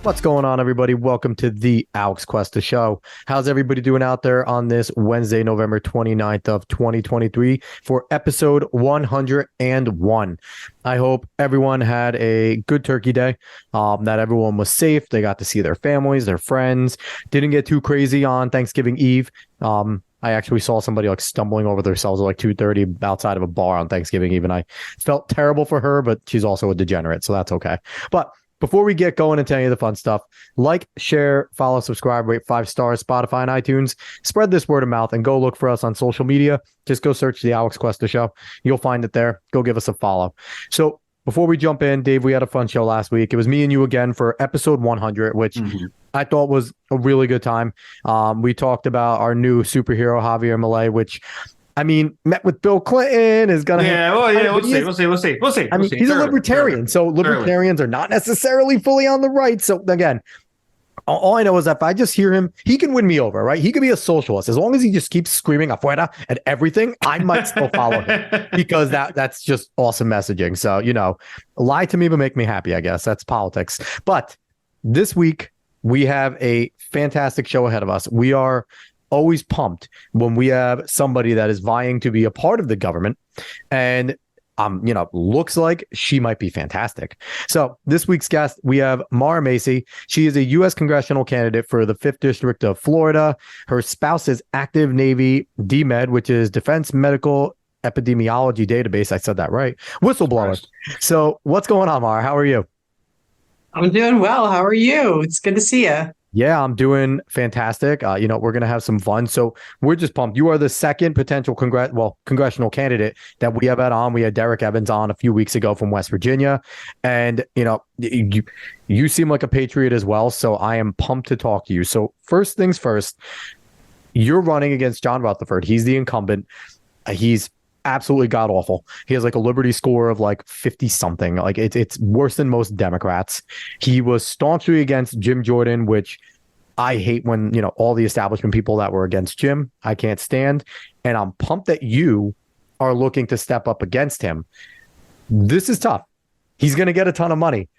What's going on, everybody? Welcome to the Alex Cuesta Show. How's everybody doing out there on this Wednesday, November 29th of 2023 for episode 101? I hope everyone had a good turkey day, that everyone was safe. They got to see their families, their friends, didn't get too crazy on Thanksgiving Eve. I actually saw somebody like stumbling over themselves at like 2:30 outside of a bar on Thanksgiving Eve, and I felt terrible for her, but she's also a degenerate, so that's okay. But before we get going into any of the fun stuff, like, share, follow, subscribe, rate 5 stars, Spotify and iTunes. Spread this word of mouth and go look for us on social media. Just go search the Alex Cuesta Show. You'll find it there. Go give us a follow. So before we jump in, Dave, we had a fun show last week. It was me and you again for episode 100, which I thought was a really good time. We talked about our new superhero, Javier Milei, which, I mean, met with Bill Clinton, is going to... We'll see. I mean, he's a libertarian, so libertarians are not necessarily fully on the right. So, again, all I know is that if I just hear him, he can win me over, right? He could be a socialist. As long as he just keeps screaming afuera at everything, I might still follow him because that's just awesome messaging. So, lie to me, but make me happy, I guess. That's politics. But this week, we have a fantastic show ahead of us. We are always pumped when we have somebody that is vying to be a part of the government and looks like she might be fantastic. So this week's guest, we have Mara Macie. She is a U.S. congressional candidate for the 5th District of Florida. Her spouse is active Navy DMED, which is Defense Medical Epidemiology Database. I said that right. Whistleblower. So what's going on, Mara? How are you? I'm doing well. How are you? It's good to see you. Yeah, I'm doing fantastic. We're going to have some fun. So we're just pumped. You are the second potential congressional candidate that we have had on. We had Derek Evans on a few weeks ago from West Virginia. And, you seem like a patriot as well. So I am pumped to talk to you. So first things first, you're running against John Rutherford. He's the incumbent. He's absolutely god awful. He has like a Liberty score of like 50 something. Like it's worse than most Democrats. He was staunchly against Jim Jordan, which I hate when, all the establishment people that were against Jim, I can't stand. And I'm pumped that you are looking to step up against him. This is tough. He's going to get a ton of money.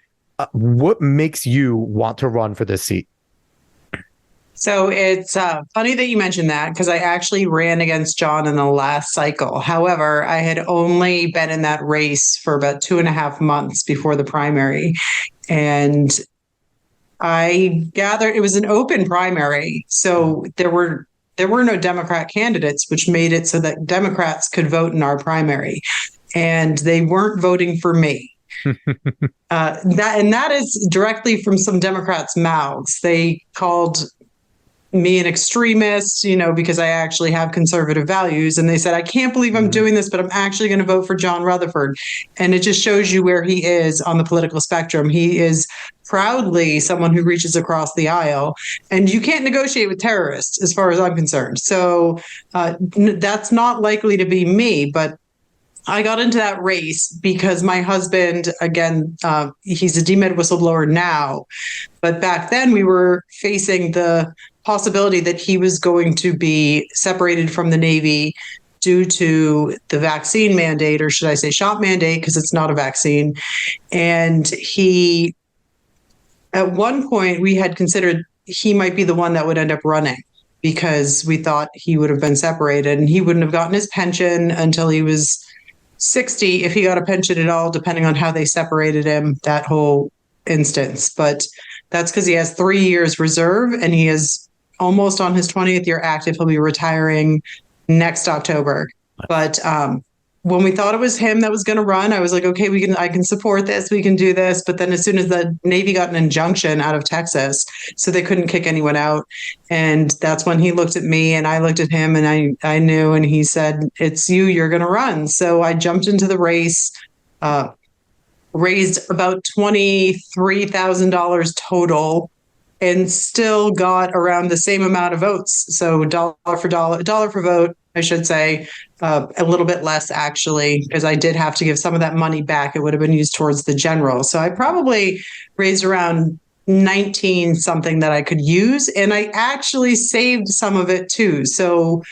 What makes you want to run for this seat? So it's funny that you mentioned that because I actually ran against John in the last cycle. However, I had only been in that race for about 2.5 months before the primary. And I gathered it was an open primary. So there were no Democrat candidates, which made it so that Democrats could vote in our primary. And they weren't voting for me. That is directly from some Democrats' mouths. They called me an extremist, because I actually have conservative values. And they said, I can't believe I'm doing this, but I'm actually going to vote for John Rutherford. And it just shows you where he is on the political spectrum. He is proudly someone who reaches across the aisle, and you can't negotiate with terrorists as far as I'm concerned. So that's not likely to be me, but I got into that race because my husband, again, he's a DMED whistleblower now, but back then we were facing the possibility that he was going to be separated from the Navy due to the vaccine mandate, or should I say shot mandate, because it's not a vaccine. And he, at one point, we had considered he might be the one that would end up running because we thought he would have been separated and he wouldn't have gotten his pension until he was 60, if he got a pension at all, depending on how they separated him, that whole instance. But that's because he has 3 years reserve and he is almost on his 20th year active. He'll be retiring next October. But when we thought it was him that was going to run, I was like, okay, I can support this. We can do this. But then as soon as the Navy got an injunction out of Texas, so they couldn't kick anyone out. And that's when he looked at me and I looked at him and I knew, and he said, it's you're going to run. So I jumped into the race, raised about $23,000 total, and still got around the same amount of votes. So dollar for vote, I should say, a little bit less actually, because I did have to give some of that money back. It would have been used towards the general. So I probably raised around 19 something that I could use. And I actually saved some of it too. So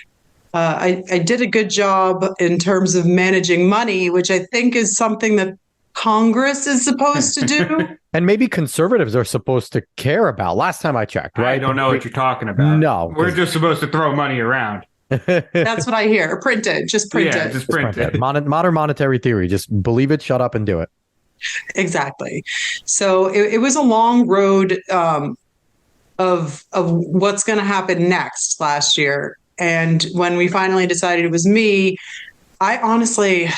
I did a good job in terms of managing money, which I think is something that Congress is supposed to do. And maybe conservatives are supposed to care about. Last time I checked, right? I don't know what you're talking about. No. We're just supposed to throw money around. That's what I hear. Print it. Just print it. Just print it. Modern monetary theory. Just believe it, shut up, and do it. Exactly. So it was a long road of what's going to happen next last year. And when we finally decided it was me, I honestly,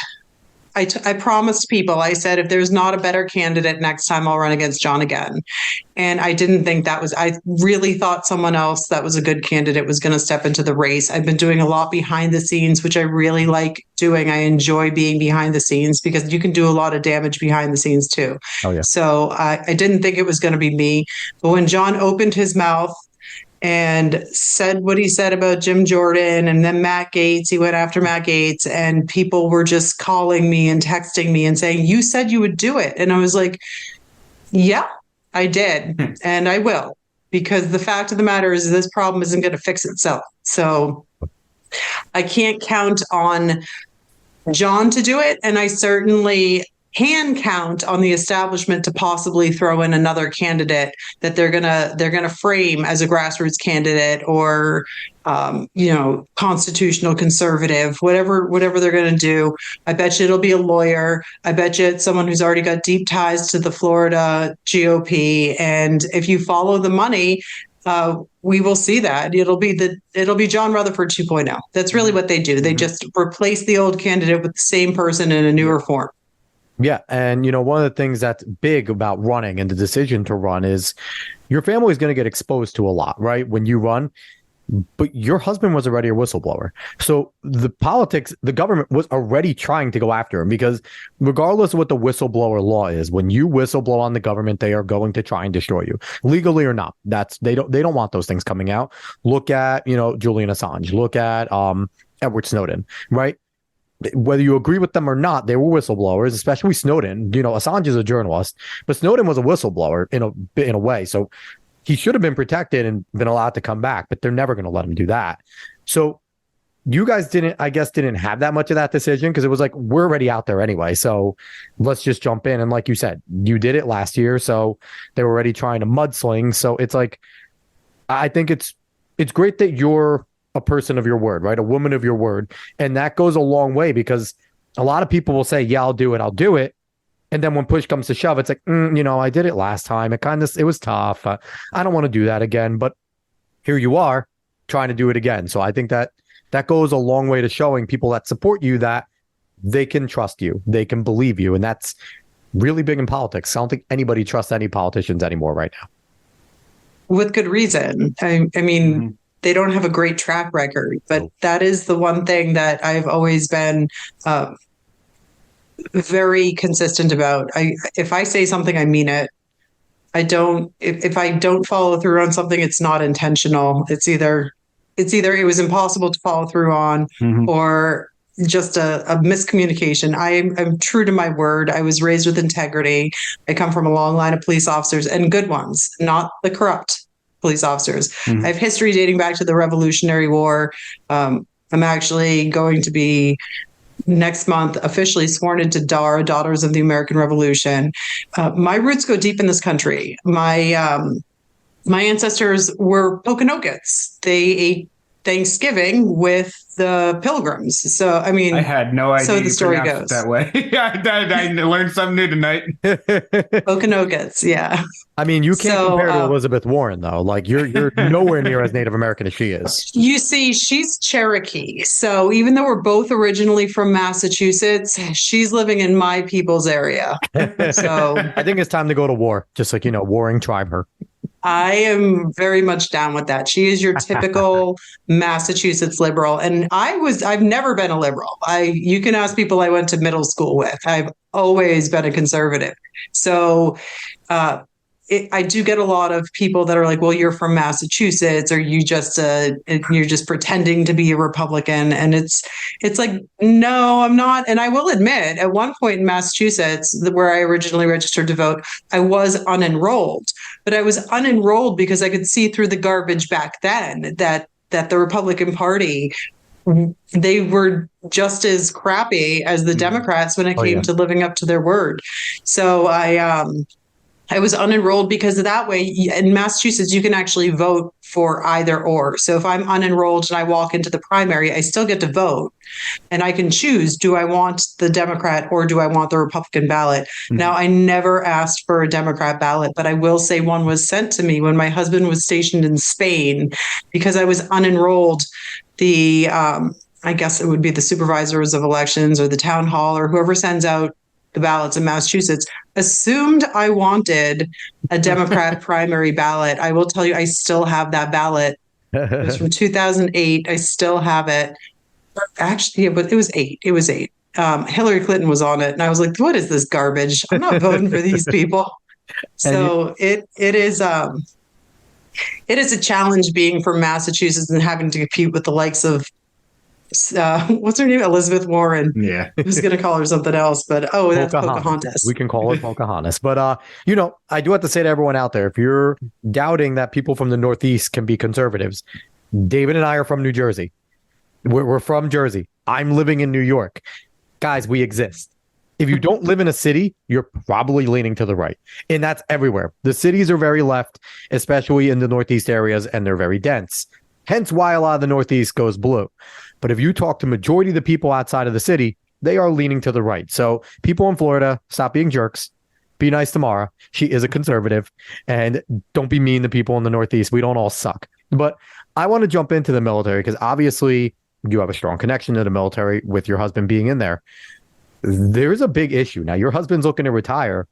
I promised people, I said, if there's not a better candidate next time, I'll run against John again. And I didn't think I really thought someone else that was a good candidate was going to step into the race. I've been doing a lot behind the scenes, which I really like doing. I enjoy being behind the scenes because you can do a lot of damage behind the scenes too. Oh, yeah. So I didn't think it was going to be me. But when John opened his mouth and said what he said about Jim Jordan and then Matt Gaetz, he went after Matt Gaetz, and people were just calling me and texting me and saying, you said you would do it. And I was like, yeah, I did. And I will, because the fact of the matter is this problem isn't going to fix itself. So I can't count on John to do it. And I certainly can count on the establishment to possibly throw in another candidate that they're gonna frame as a grassroots candidate or constitutional conservative, whatever they're gonna do. I bet you it'll be a lawyer. I bet you it's someone who's already got deep ties to the Florida GOP. And if you follow the money, we will see that it'll be John Rutherford 2.0. That's really what they do. They just replace the old candidate with the same person in a newer form. Yeah. And, one of the things that's big about running and the decision to run is your family is going to get exposed to a lot, right? When you run, but your husband was already a whistleblower. So the government was already trying to go after him because regardless of what the whistleblower law is, when you whistleblow on the government, they are going to try and destroy you, legally or not. They don't want those things coming out. Look at, Julian Assange, look at Edward Snowden, right? Whether you agree with them or not, they were whistleblowers, especially Snowden. Assange is a journalist, but Snowden was a whistleblower in a way. So he should have been protected and been allowed to come back, but they're never going to let him do that. So you guys didn't have that much of that decision because it was like, we're already out there anyway. So let's just jump in. And like you said, you did it last year. So they were already trying to mudsling. So it's like, I think it's great that you're a person of your word, right? A woman of your word. And that goes a long way because a lot of people will say, yeah, I'll do it. And then when push comes to shove, it's like, I did it last time. It was tough. I don't want to do that again, but here you are trying to do it again. So I think that goes a long way to showing people that support you that they can trust you. They can believe you. And that's really big in politics. I don't think anybody trusts any politicians anymore right now. With good reason. I mean, they don't have a great track record, but that is the one thing that I've always been very consistent about. If I say something, I mean it. If I don't follow through on something, it's not intentional. It's either it was impossible to follow through on or just a miscommunication. I'm true to my word. I was raised with integrity. I come from a long line of police officers and good ones, not the corrupt police officers. I have history dating back to the Revolutionary War. I'm actually going to be next month officially sworn into DARA, Daughters of the American Revolution. My roots go deep in this country. My ancestors were Poconokeets. They ate Thanksgiving with the Pilgrims. So, I mean, I had no idea. So the story goes that way. I learned something new tonight. Poconokeets, yeah. I mean, you can't compare to Elizabeth Warren, though. Like, you're nowhere near as Native American as she is. You see, she's Cherokee. So even though we're both originally from Massachusetts, she's living in my people's area. So I think it's time to go to war. Just like, warring tribe her. I am very much down with that. She is your typical Massachusetts liberal. And I've never been a liberal. You can ask people I went to middle school with. I've always been a conservative. So I do get a lot of people that are like, well, you're from Massachusetts, or you're just pretending to be a Republican. And it's like, no, I'm not. And I will admit, at one point in Massachusetts, where I originally registered to vote, I was unenrolled. But I was unenrolled because I could see through the garbage back then that the Republican Party, they were just as crappy as the Democrats when it came to living up to their word. So I was unenrolled because of that way. In Massachusetts, you can actually vote for either or. So if I'm unenrolled and I walk into the primary, I still get to vote. And I can choose, do I want the Democrat or do I want the Republican ballot? Now, I never asked for a Democrat ballot, but I will say one was sent to me when my husband was stationed in Spain because I was unenrolled. I guess it would be the supervisors of elections or the town hall or whoever sends out the ballots in Massachusetts, assumed I wanted a Democrat primary ballot. I will tell you, I still have that ballot. It was from 2008. I still have it. Actually, yeah, but it was 8. It was 8. Hillary Clinton was on it. And I was like, what is this garbage? I'm not voting for these people. So it is a challenge being from Massachusetts and having to compete with the likes of what's her name? Elizabeth Warren. Yeah. I was going to call her something else, but that's Pocahontas. We can call it Pocahontas. But, I do have to say to everyone out there, if you're doubting that people from the Northeast can be conservatives, David and I are from New Jersey. We're from Jersey. I'm living in New York. Guys, we exist. If you don't live in a city, you're probably leaning to the right. And that's everywhere. The cities are very left, especially in the Northeast areas, and they're very dense. Hence why a lot of the Northeast goes blue. But if you talk to majority of the people outside of the city, they are leaning to the right. So people in Florida, stop being jerks. Be nice to Mara. She is a conservative. And don't be mean to people in the Northeast. We don't all suck. But I want to jump into the military because obviously you have a strong connection to the military with your husband being in there. There's a big issue. Now, your husband's looking to retire,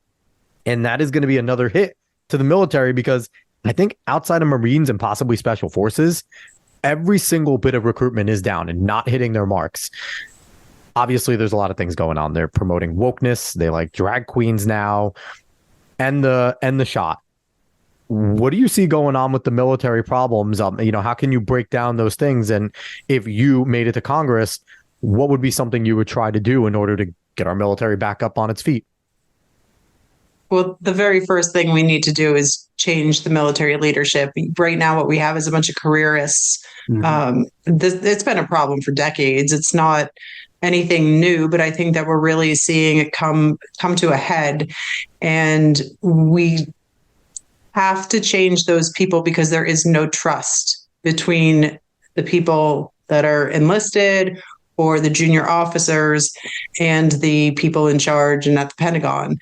and that is going to be another hit to the military because I think outside of Marines and possibly Special Forces, every single bit of recruitment is down and not hitting their marks. Obviously, there's a lot of things going on. They're promoting wokeness. They like drag queens now and the shot. What do you see going on with the military problems? How can you break down those things? And if you made it to Congress, what would be something you would try to do in order to get our military back up on its feet? Well, the very first thing we need to do is change the military leadership. Right now, what we have is a bunch of careerists. It's been a problem for decades. It's not anything new, but I think that we're really seeing it come to a head. And we have to change those people because there is no trust between the people that are enlisted or the junior officers and the people in charge and at the Pentagon.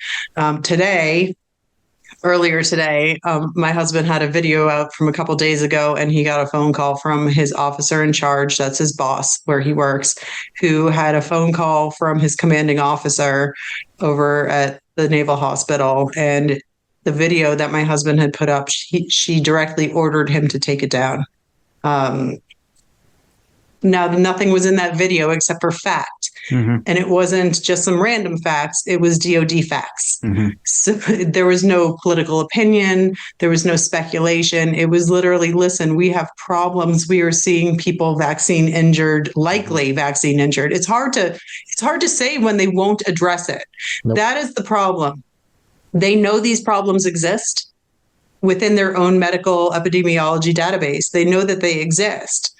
Earlier today, my husband had a video out from a couple days ago, and he got a phone call from his officer in charge, that's his boss where he works, who had a phone call from his commanding officer over at the Naval Hospital. And the video that my husband had put up, she directly ordered him to take it down. Now, nothing was in that video except for fact. And it wasn't just some random facts. It was DOD facts. So there was no political opinion. There was no speculation. It was literally, listen, we have problems. We are seeing people vaccine injured, likely vaccine injured. It's hard to say when they won't address it. Nope. That is the problem. They know these problems exist within their own medical epidemiology database. They know that they exist.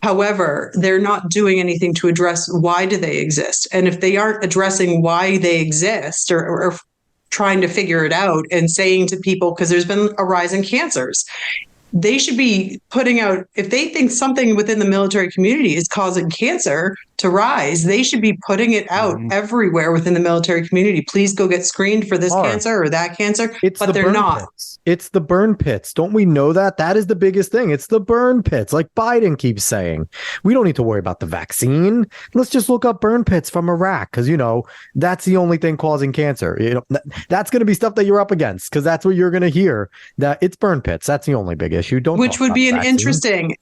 However, they're not doing anything to address why do they exist. And if they aren't addressing why they exist or trying to figure it out and saying to people, because there's been a rise in cancers, they should be putting out, if they think something within the military community is causing cancer to rise, they should be putting it out everywhere within the military community. Please go get screened for this cancer or that cancer. But they're not. It's the burn pits. Don't we know that? That is the biggest thing. It's the burn pits, like Biden keeps saying. We don't need to worry about the vaccine. Let's just look up burn pits from Iraq because, that's the only thing causing cancer. That's going to be stuff that you're up against because that's what you're going to hear, that it's burn pits. That's the only big issue. Which would be an interesting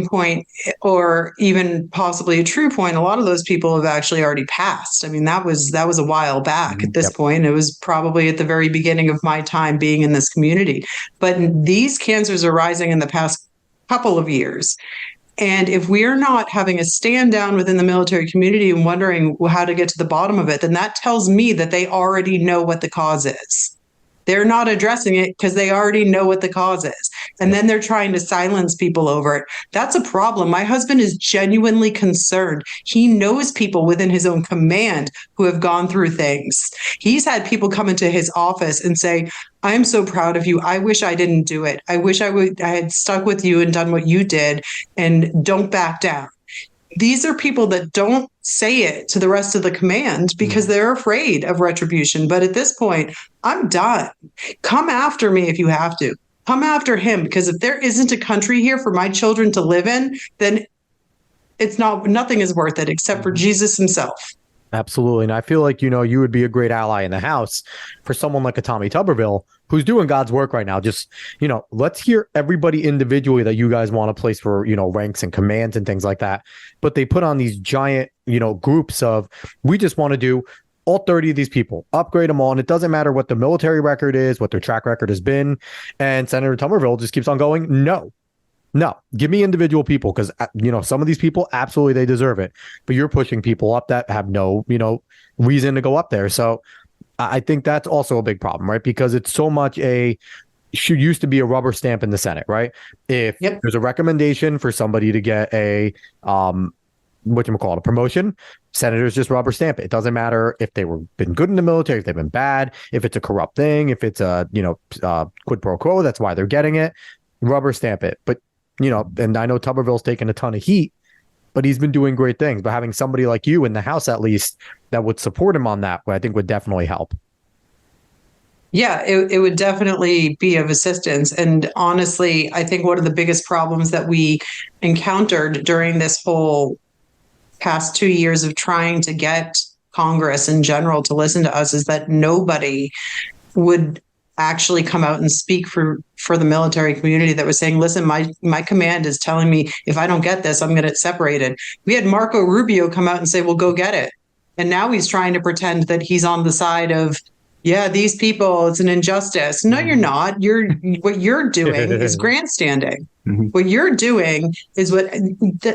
point or even possibly a true point, a lot of those people have actually already passed. I mean, that was a while back at this point. It was probably at the very beginning of my time being in this community. But these cancers are rising in the past couple of years. And if we're not having a stand down within the military community and wondering how to get to the bottom of it, then that tells me that they already know what the cause is. They're not addressing it because they already know what the cause is. And then they're trying to silence people over it. That's a problem. My husband is genuinely concerned. He knows people within his own command who have gone through things. He's had people come into his office and say, I am so proud of you. I wish I didn't do it. I wish I had stuck with you and done what you did, and don't back down. These are people that don't say it to the rest of the command because they're afraid of retribution. But at this point, I'm done. Come after me if you have to. Come after him, because if there isn't a country here for my children to live in, then nothing is worth it except for Jesus himself. Absolutely. And I feel like, you would be a great ally in the House for someone like a Tommy Tuberville who's doing God's work right now. Just, let's hear everybody individually that you guys want to place for, ranks and commands and things like that. But they put on these giant, groups of, we just want to do all 30 of these people, upgrade them all. And it doesn't matter what the military record is, what their track record has been. And Senator Tuberville just keeps on going, no, give me individual people, because, some of these people, absolutely, they deserve it. But you're pushing people up that have no, reason to go up there. So I think that's also a big problem, right? Because it's so much used to be a rubber stamp in the Senate, right? If there's a recommendation for somebody to get a, a promotion, senators just rubber stamp it. It doesn't matter if they been good in the military, if they've been bad, if it's a corrupt thing, if it's a, quid pro quo, that's why they're getting it. Rubber stamp it. But and I know Tuberville's taken a ton of heat, but he's been doing great things. But having somebody like you in the House, at least, that would support him on that, I think would definitely help. Yeah, it would definitely be of assistance. And honestly, I think one of the biggest problems that we encountered during this whole past 2 years of trying to get Congress in general to listen to us is that nobody would actually come out and speak for the military community that was saying, listen, my command is telling me if I don't get this, I'm going to get separated. We had Marco Rubio come out and say, well, go get it. And now he's trying to pretend that he's on the side of, these people, it's an injustice. No, you're not. What you're doing is grandstanding. What you're doing is what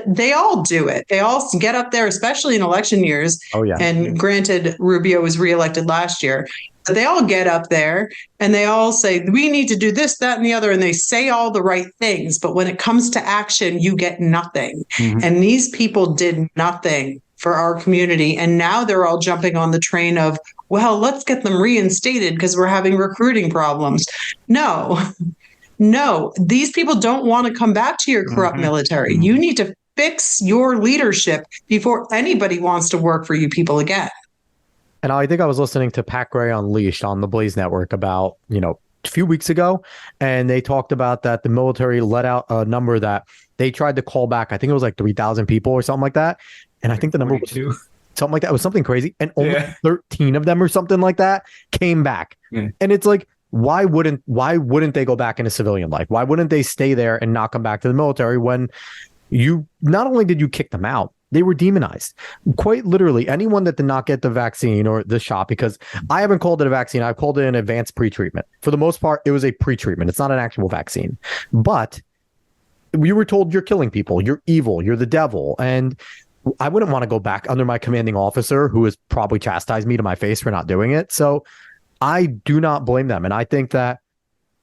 they all do it. They all get up there, especially in election years. Oh, yeah. And granted, Rubio was reelected last year. But they all get up there and they all say, we need to do this, that, and the other. And they say all the right things. But when it comes to action, you get nothing. And these people did nothing for our community. And now they're all jumping on the train of, well, let's get them reinstated because we're having recruiting problems. No, these people don't want to come back to your corrupt military. You need to fix your leadership before anybody wants to work for you people again. And I think I was listening to Pat Gray Unleashed on the Blaze Network about, a few weeks ago, and they talked about that the military let out a number that they tried to call back. I think it was like 3,000 people or something like that. And I think the number was something like that. It was something crazy. And only 13 of them or something like that came back. And it's like, why wouldn't they go back into civilian life? Why wouldn't they stay there and not come back to the military when not only did you kick them out, they were demonized. Quite literally, anyone that did not get the vaccine or the shot, because I haven't called it a vaccine, I've called it an advanced pre-treatment. For the most part, it was a pre-treatment. It's not an actual vaccine. But we were told you're killing people, you're evil, you're the devil. And I wouldn't want to go back under my commanding officer who has probably chastised me to my face for not doing it. So I do not blame them. And I think that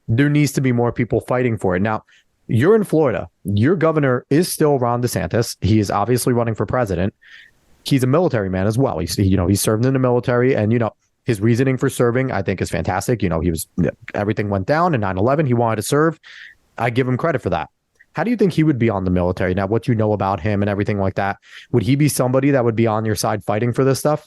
there needs to be more people fighting for it. Now, you're in Florida. Your governor is still Ron DeSantis. He is obviously running for president. He's a military man as well. He's served in the military, and his reasoning for serving, I think, is fantastic. Everything went down in 9/11. He wanted to serve. I give him credit for that. How do you think he would be on the military now? What you know about him and everything like that? Would he be somebody that would be on your side fighting for this stuff?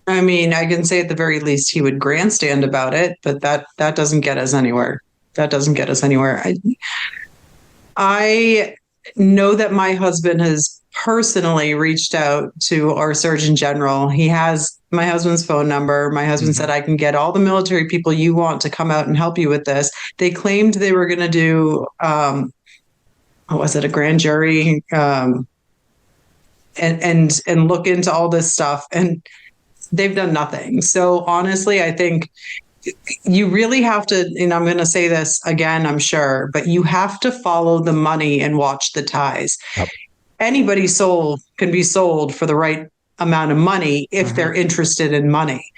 I mean, I can say at the very least he would grandstand about it, but that doesn't get us anywhere. That doesn't get us anywhere. I know that my husband has personally reached out to our Surgeon General. He has my husband's phone number. My husband said, I can get all the military people you want to come out and help you with this. They claimed they were going to do, a grand jury and look into all this stuff, and they've done nothing. So honestly, I think you really have to, and I'm going to say this again, I'm sure, but you have to follow the money and watch the ties. Yep. Anybody's soul can be sold for the right amount of money if they're interested in money.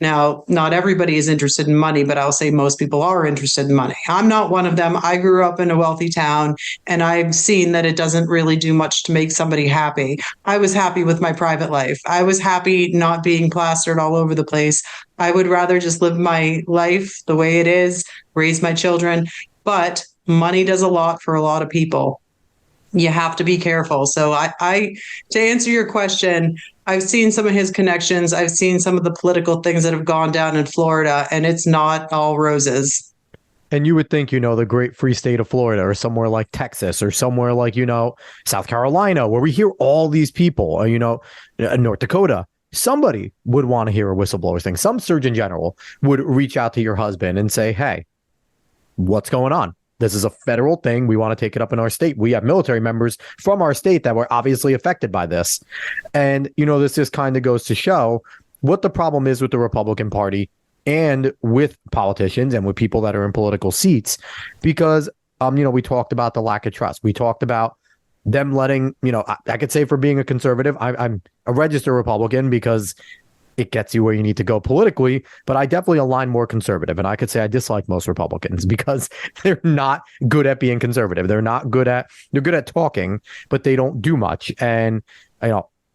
Now, not everybody is interested in money, but I'll say most people are interested in money. I'm not one of them. I grew up in a wealthy town, and I've seen that it doesn't really do much to make somebody happy. I was happy with my private life. I was happy not being plastered all over the place. I would rather just live my life the way it is, raise my children. But money does a lot for a lot of people. You have to be careful. So I to answer your question, I've seen some of his connections. I've seen some of the political things that have gone down in Florida, and it's not all roses. And you would think, the great free state of Florida or somewhere like Texas or somewhere like, South Carolina, where we hear all these people, North Dakota, somebody would want to hear a whistleblower thing. Some surgeon general would reach out to your husband and say, hey, what's going on? This is a federal thing. We want to take it up in our state. We have military members from our state that were obviously affected by this. And, this just kind of goes to show what the problem is with the Republican Party and with politicians and with people that are in political seats. Because, we talked about the lack of trust. We talked about them letting, I could say for being a conservative, I'm a registered Republican because it gets you where you need to go politically, but I definitely align more conservative. And I could say I dislike most Republicans because they're not good at being conservative. They're good at talking, but they don't do much. And,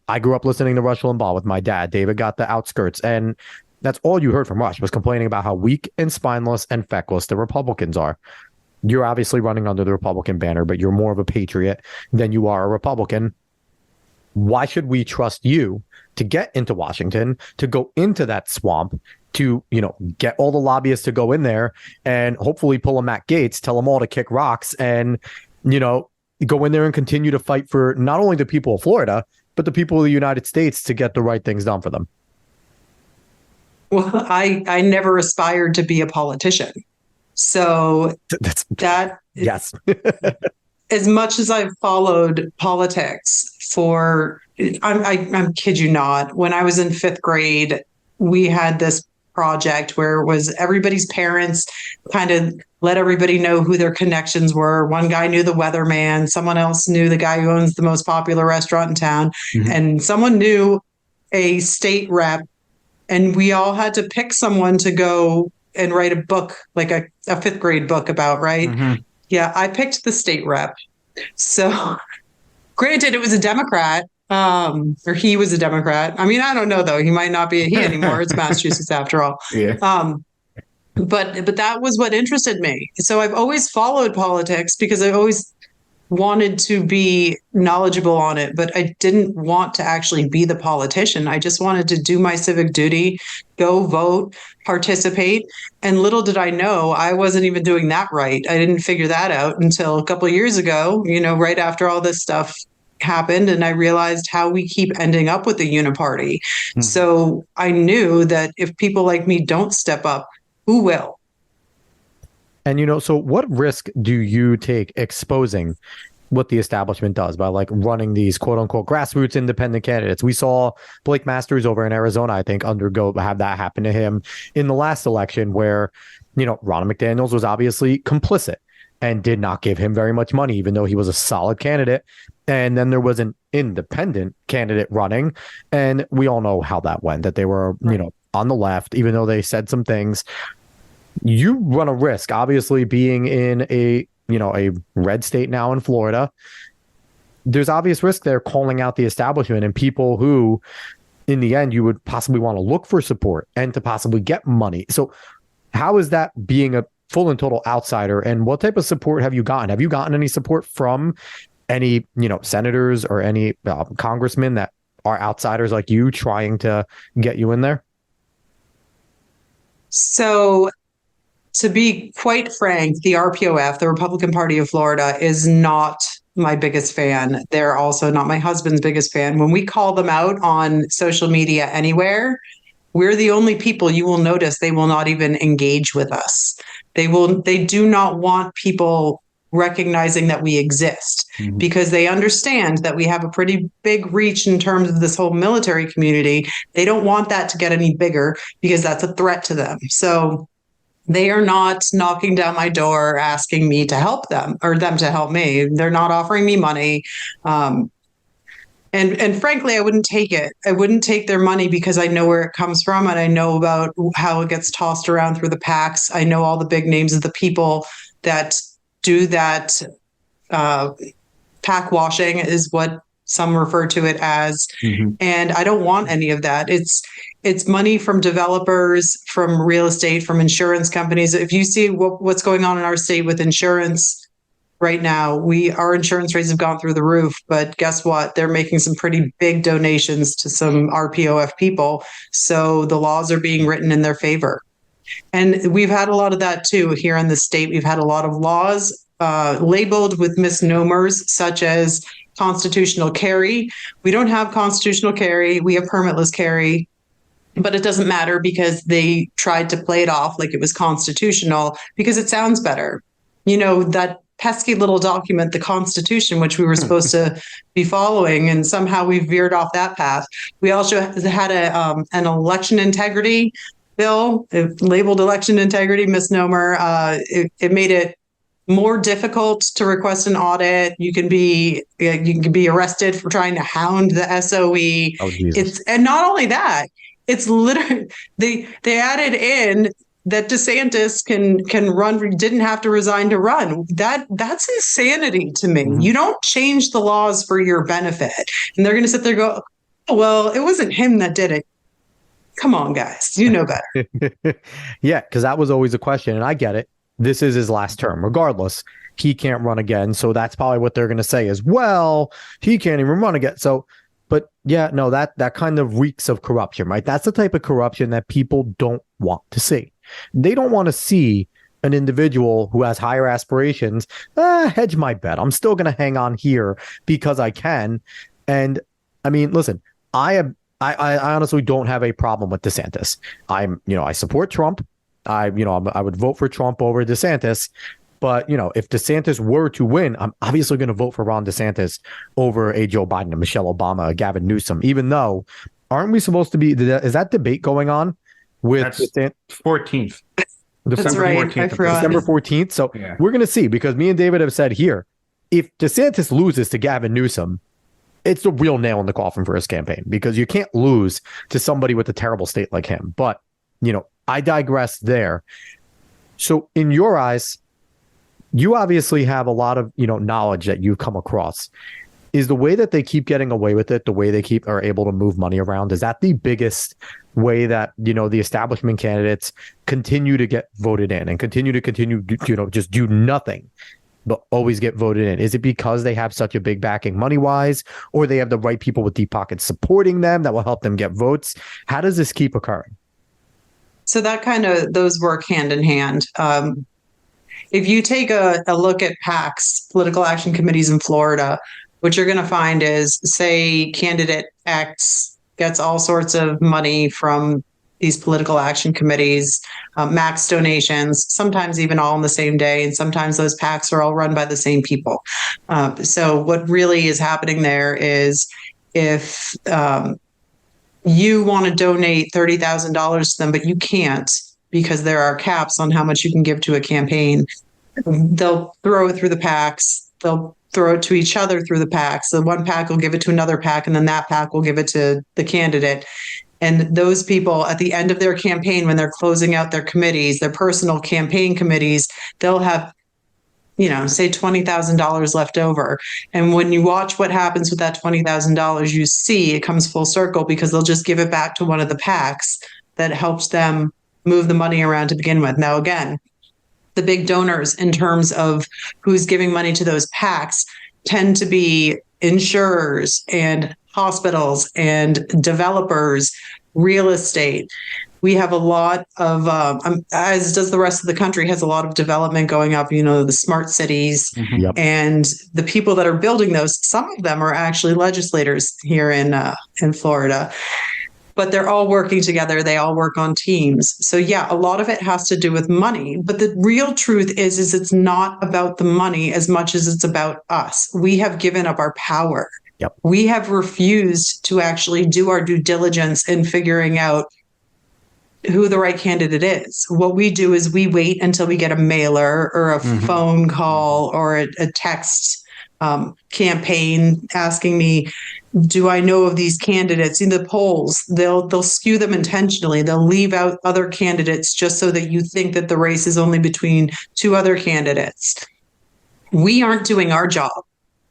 I grew up listening to Rush Limbaugh with my dad. David got the outskirts. And that's all you heard from Rush was complaining about how weak and spineless and feckless the Republicans are. You're obviously running under the Republican banner, but you're more of a patriot than you are a Republican. Why should we trust you to get into Washington, to go into that swamp, to, get all the lobbyists to go in there and hopefully pull a Matt Gaetz, tell them all to kick rocks and, go in there and continue to fight for not only the people of Florida, but the people of the United States to get the right things done for them? Well, I never aspired to be a politician. So yes. As much as I've followed politics I kid you not, when I was in 5th grade, we had this project where it was everybody's parents kind of let everybody know who their connections were. One guy knew the weatherman, someone else knew the guy who owns the most popular restaurant in town, and someone knew a state rep, and we all had to pick someone to go and write a book, like a 5th grade book about, right? Yeah, I picked the state rep. So granted, it was a Democrat, or he was a Democrat. I mean, I don't know, though. He might not be a he anymore. It's Massachusetts after all. Yeah. But that was what interested me. So I've always followed politics because I always wanted to be knowledgeable on it, but I didn't want to actually be the politician. I just wanted to do my civic duty, go vote, participate. And little did I know, I wasn't even doing that right. I didn't figure that out until a couple of years ago, right after all this stuff happened. And I realized how we keep ending up with the uniparty. So I knew that if people like me don't step up, who will? And, so what risk do you take exposing what the establishment does by running these quote unquote grassroots independent candidates? We saw Blake Masters over in Arizona, I think, have that happen to him in the last election where, Ronald McDaniels was obviously complicit and did not give him very much money, even though he was a solid candidate. And then there was an independent candidate running. And we all know how that went, that they were, on the left, even though they said some things. You run a risk, obviously, being in a red state now in Florida. There's obvious risk there calling out the establishment and people who, in the end, you would possibly want to look for support and to possibly get money. So how is that being a full and total outsider? And what type of support have you gotten? Have you gotten any support from any, senators or any congressmen that are outsiders like you trying to get you in there? So to be quite frank, the RPOF, the Republican Party of Florida, is not my biggest fan. They're also not my husband's biggest fan. When we call them out on social media anywhere, we're the only people you will notice they will not even engage with us. They do not want people recognizing that we exist, because they understand that we have a pretty big reach in terms of this whole military community. They don't want that to get any bigger because that's a threat to them. So they are not knocking down my door asking me to help them or them to help me. They're not offering me money. And frankly, I wouldn't take it. I wouldn't take their money because I know where it comes from, and I know about how it gets tossed around through the PACs. I know all the big names of the people that do that. PAC washing is what some refer to it as. And I don't want any of that. It's money from developers, from real estate, from insurance companies. If you see what's going on in our state with insurance right now, our insurance rates have gone through the roof, but guess what? They're making some pretty big donations to some RPOF people. So the laws are being written in their favor. And we've had a lot of that too here in the state. We've had a lot of laws labeled with misnomers, such as constitutional carry. We don't have constitutional carry. We have permitless carry. But it doesn't matter because they tried to play it off like it was constitutional because it sounds better. You know, that pesky little document, the Constitution, which we were supposed to be following, and somehow we veered off that path. We also had an election integrity bill. It labeled election integrity misnomer. It made it more difficult to request an audit. You can be arrested for trying to hound the SOE. Oh, Jesus. And not only that, it's literally they added in that DeSantis can run, didn't have to resign to run. That's insanity to me. You don't change the laws for your benefit. And they're going to sit there and go, oh, well, it wasn't him that did it. Come on, guys, you know better. Yeah, because that was always a question, and I get it. This is his last term. Regardless, he can't run again. So that's probably what they're going to say is, well, he can't even run again. So, but yeah, no, that kind of reeks of corruption, right? That's the type of corruption that people don't want to see. They don't want to see an individual who has higher aspirations, hedge my bet. I'm still going to hang on here because I can. And I mean, listen, I honestly don't have a problem with DeSantis. I support Trump. I would vote for Trump over DeSantis. But, if DeSantis were to win, I'm obviously going to vote for Ron DeSantis over a Joe Biden, a Michelle Obama, a Gavin Newsom, even though aren't we supposed to be, is that debate going on with That's 14th. That's right. 14th. December 14th. So we're going to see, because me and David have said here, if DeSantis loses to Gavin Newsom, it's the real nail in the coffin for his campaign, because you can't lose to somebody with a terrible state like him. But, I digress there. So in your eyes, you obviously have a lot of, knowledge that you've come across. Is the way that they keep getting away with it, the way they are able to move money around, is that the biggest way that, the establishment candidates continue to get voted in and continue to just do nothing but always get voted in? Is it because they have such a big backing money-wise, or they have the right people with deep pockets supporting them that will help them get votes? How does this keep occurring? So those work hand in hand. If you take a look at PACs, political action committees in Florida, what you're going to find is, say, candidate X gets all sorts of money from these political action committees, max donations, sometimes even all on the same day. And sometimes those PACs are all run by the same people. So what really is happening there is, if you want to donate $30,000 to them, but you can't because there are caps on how much you can give to a campaign, they'll throw it through the PACs. They'll throw it to each other through the PACs. So one PAC will give it to another PAC, and then that PAC will give it to the candidate. And those people, at the end of their campaign, when they're closing out their committees, their personal campaign committees, they'll have, say $20,000 left over. And when you watch what happens with that $20,000, you see it comes full circle, because they'll just give it back to one of the PACs that helps them move the money around to begin with. Now, again, the big donors in terms of who's giving money to those PACs tend to be insurers and hospitals and developers, real estate. We have a lot of, as does the rest of the country, has a lot of development going up, the smart cities. Yep. And the people that are building those, some of them are actually legislators here in Florida. but they're all working together. They all work on teams. So yeah, a lot of it has to do with money. But the real truth is it's not about the money as much as it's about us. We have given up our power. Yep. We have refused to actually do our due diligence in figuring out who the right candidate is. What we do is we wait until we get a mailer or a phone call or a text campaign asking me, do I know of these candidates? In the polls, they'll skew them intentionally. They'll leave out other candidates just so that you think that the race is only between two other candidates. We aren't doing our job.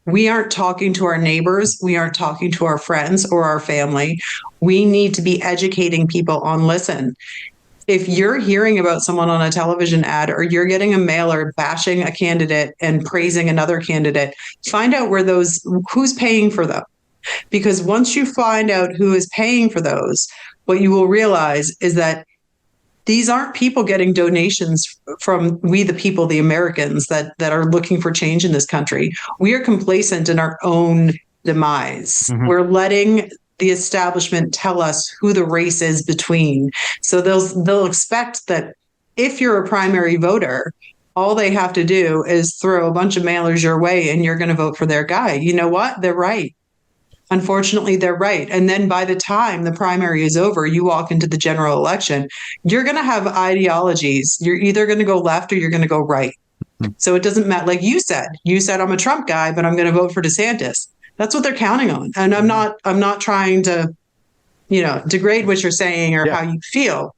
We aren't talking to our neighbors. We aren't talking to our friends or our family. We need to be educating people on, listen, if you're hearing about someone on a television ad or you're getting a mailer bashing a candidate and praising another candidate, find out who's paying for them. Because once you find out who is paying for those, what you will realize is that these aren't people getting donations from we, the people, the Americans that are looking for change in this country. We are complacent in our own demise. We're letting the establishment tell us who the race is between. So they'll expect that if you're a primary voter, all they have to do is throw a bunch of mailers your way and you're going to vote for their guy. You know what? They're right. Unfortunately, they're right. And then by the time the primary is over, you walk into the general election, you're going to have ideologies. You're either going to go left or you're going to go right. So it doesn't matter. Like you said I'm a Trump guy, but I'm going to vote for DeSantis. That's what they're counting on. And I'm not trying to, degrade what you're saying or how you feel,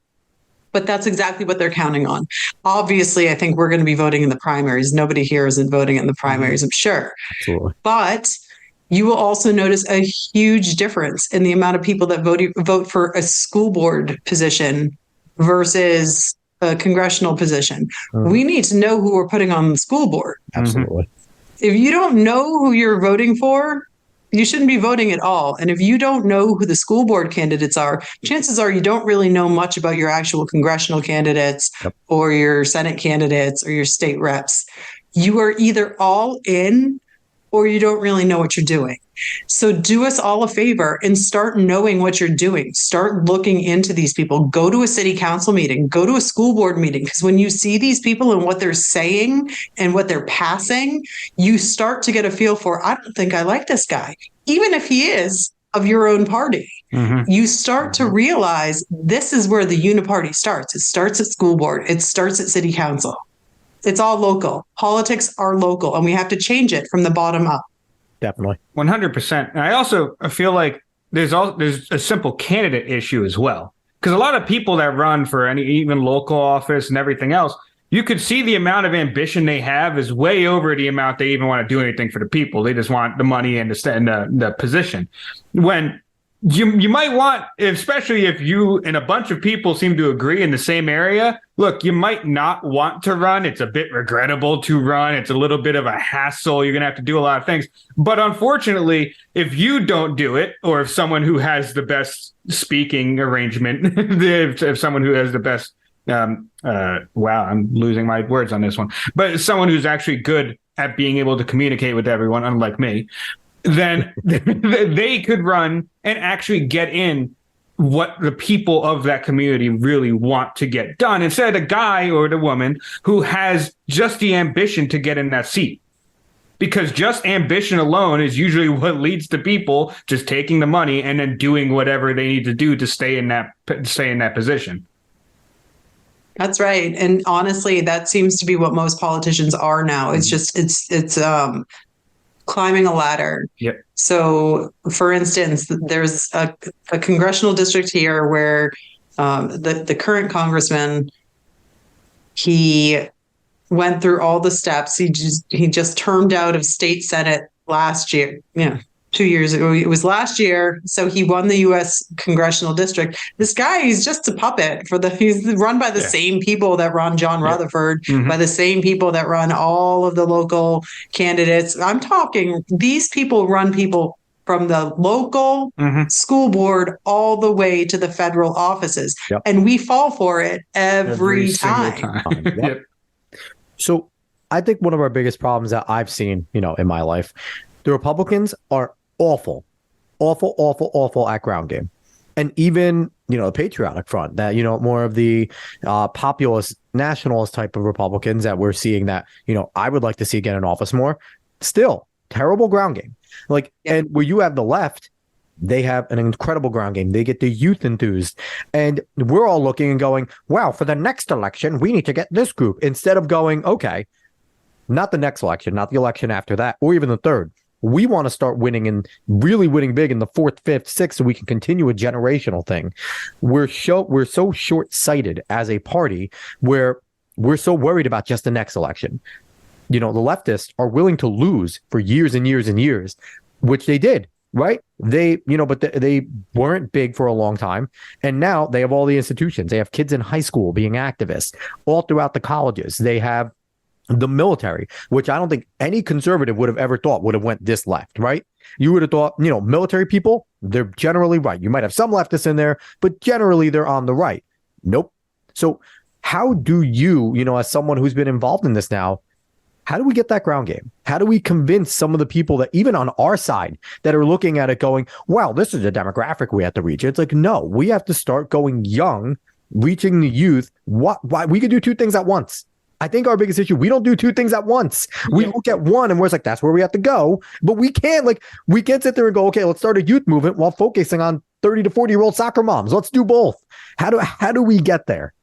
but that's exactly what they're counting on. Obviously, I think we're going to be voting in the primaries. Nobody here isn't voting in the primaries, I'm sure. Absolutely. But you will also notice a huge difference in the amount of people that vote for a school board position versus a congressional position. We need to know who we're putting on the school board. Absolutely. If you don't know who you're voting for, you shouldn't be voting at all. And if you don't know who the school board candidates are, chances are you don't really know much about your actual congressional candidates or your Senate candidates or your state reps. You are either all in or you don't really know what you're doing. So do us all a favor and start knowing what you're doing. Start looking into these people. Go to a city council meeting. Go to a school board meeting. Because when you see these people and what they're saying and what they're passing, you start to get a feel for, I don't think I like this guy. Even if he is of your own party. You start to realize this is where the uniparty starts. It starts at school board. It starts at city council. It's all local. Politics are local, and we have to change it from the bottom up. Definitely. 100%. And I also feel like there's a simple candidate issue as well. Because a lot of people that run for any even local office and everything else, you could see the amount of ambition they have is way over the amount they even want to do anything for the people. They just want the money and the position. When you might want, especially if you and a bunch of people seem to agree in the same area, look, you might not want to run. It's a bit regrettable to run. It's a little bit of a hassle. You're going to have to do a lot of things. But unfortunately, if you don't do it, or if someone who has the best speaking arrangement, if someone who has the best, wow, I'm losing my words on this one, but someone who's actually good at being able to communicate with everyone, unlike me, then they could run and actually get in what the people of that community really want to get done, instead of the guy or the woman who has just the ambition to get in that seat. Because just ambition alone is usually what leads to people just taking the money and then doing whatever they need to do to stay in that position. That's right. And honestly, that seems to be what most politicians are now. It's just it's climbing a ladder. Yep. So, for instance, there's a congressional district here where the current congressman, he went through all the steps. He just termed out of state senate last year. 2 years ago. It was last year. So he won the U.S. congressional district. This guy, he's just a puppet he's run by the same people that run John Rutherford, by the same people that run all of the local candidates. I'm talking, these people run people from the local school board all the way to the federal offices. Yep. And we fall for it every time. Yep. So I think one of our biggest problems that I've seen, in my life, the Republicans are awful at ground game. and even, the patriotic front, that, more of the populist nationalist type of Republicans that we're seeing that, I would like to see get in office more. Still terrible ground game. Like, and where you have the left, they have an incredible ground game. They get the youth enthused. And we're all looking and going, wow, for the next election, we need to get this group, instead of going, okay, not the next election, not the election after that, or even the third. We want to start winning and really winning big in the fourth, fifth, sixth, so we can continue a generational thing. We're so short-sighted as a party where we're so worried about just the next election. The leftists are willing to lose for years and years and years, which they did, right? They weren't big for a long time. And now they have all the institutions. They have kids in high school being activists all throughout the colleges. They have the military, which I don't think any conservative would have ever thought would have went this left, right? You would have thought, military people, they're generally right. You might have some leftists in there, but generally they're on the right. Nope. So how do you, as someone who's been involved in this now, how do we get that ground game? How do we convince some of the people that even on our side that are looking at it going, wow, this is a demographic we have to reach? It's like, no, we have to start going young, reaching the youth. Why we could do two things at once. I think our biggest issue, we don't do two things at once. We look at one and we're like, that's where we have to go. But we can't sit there and go, okay, let's start a youth movement while focusing on 30 to 40-year-old soccer moms. Let's do both. How do we get there?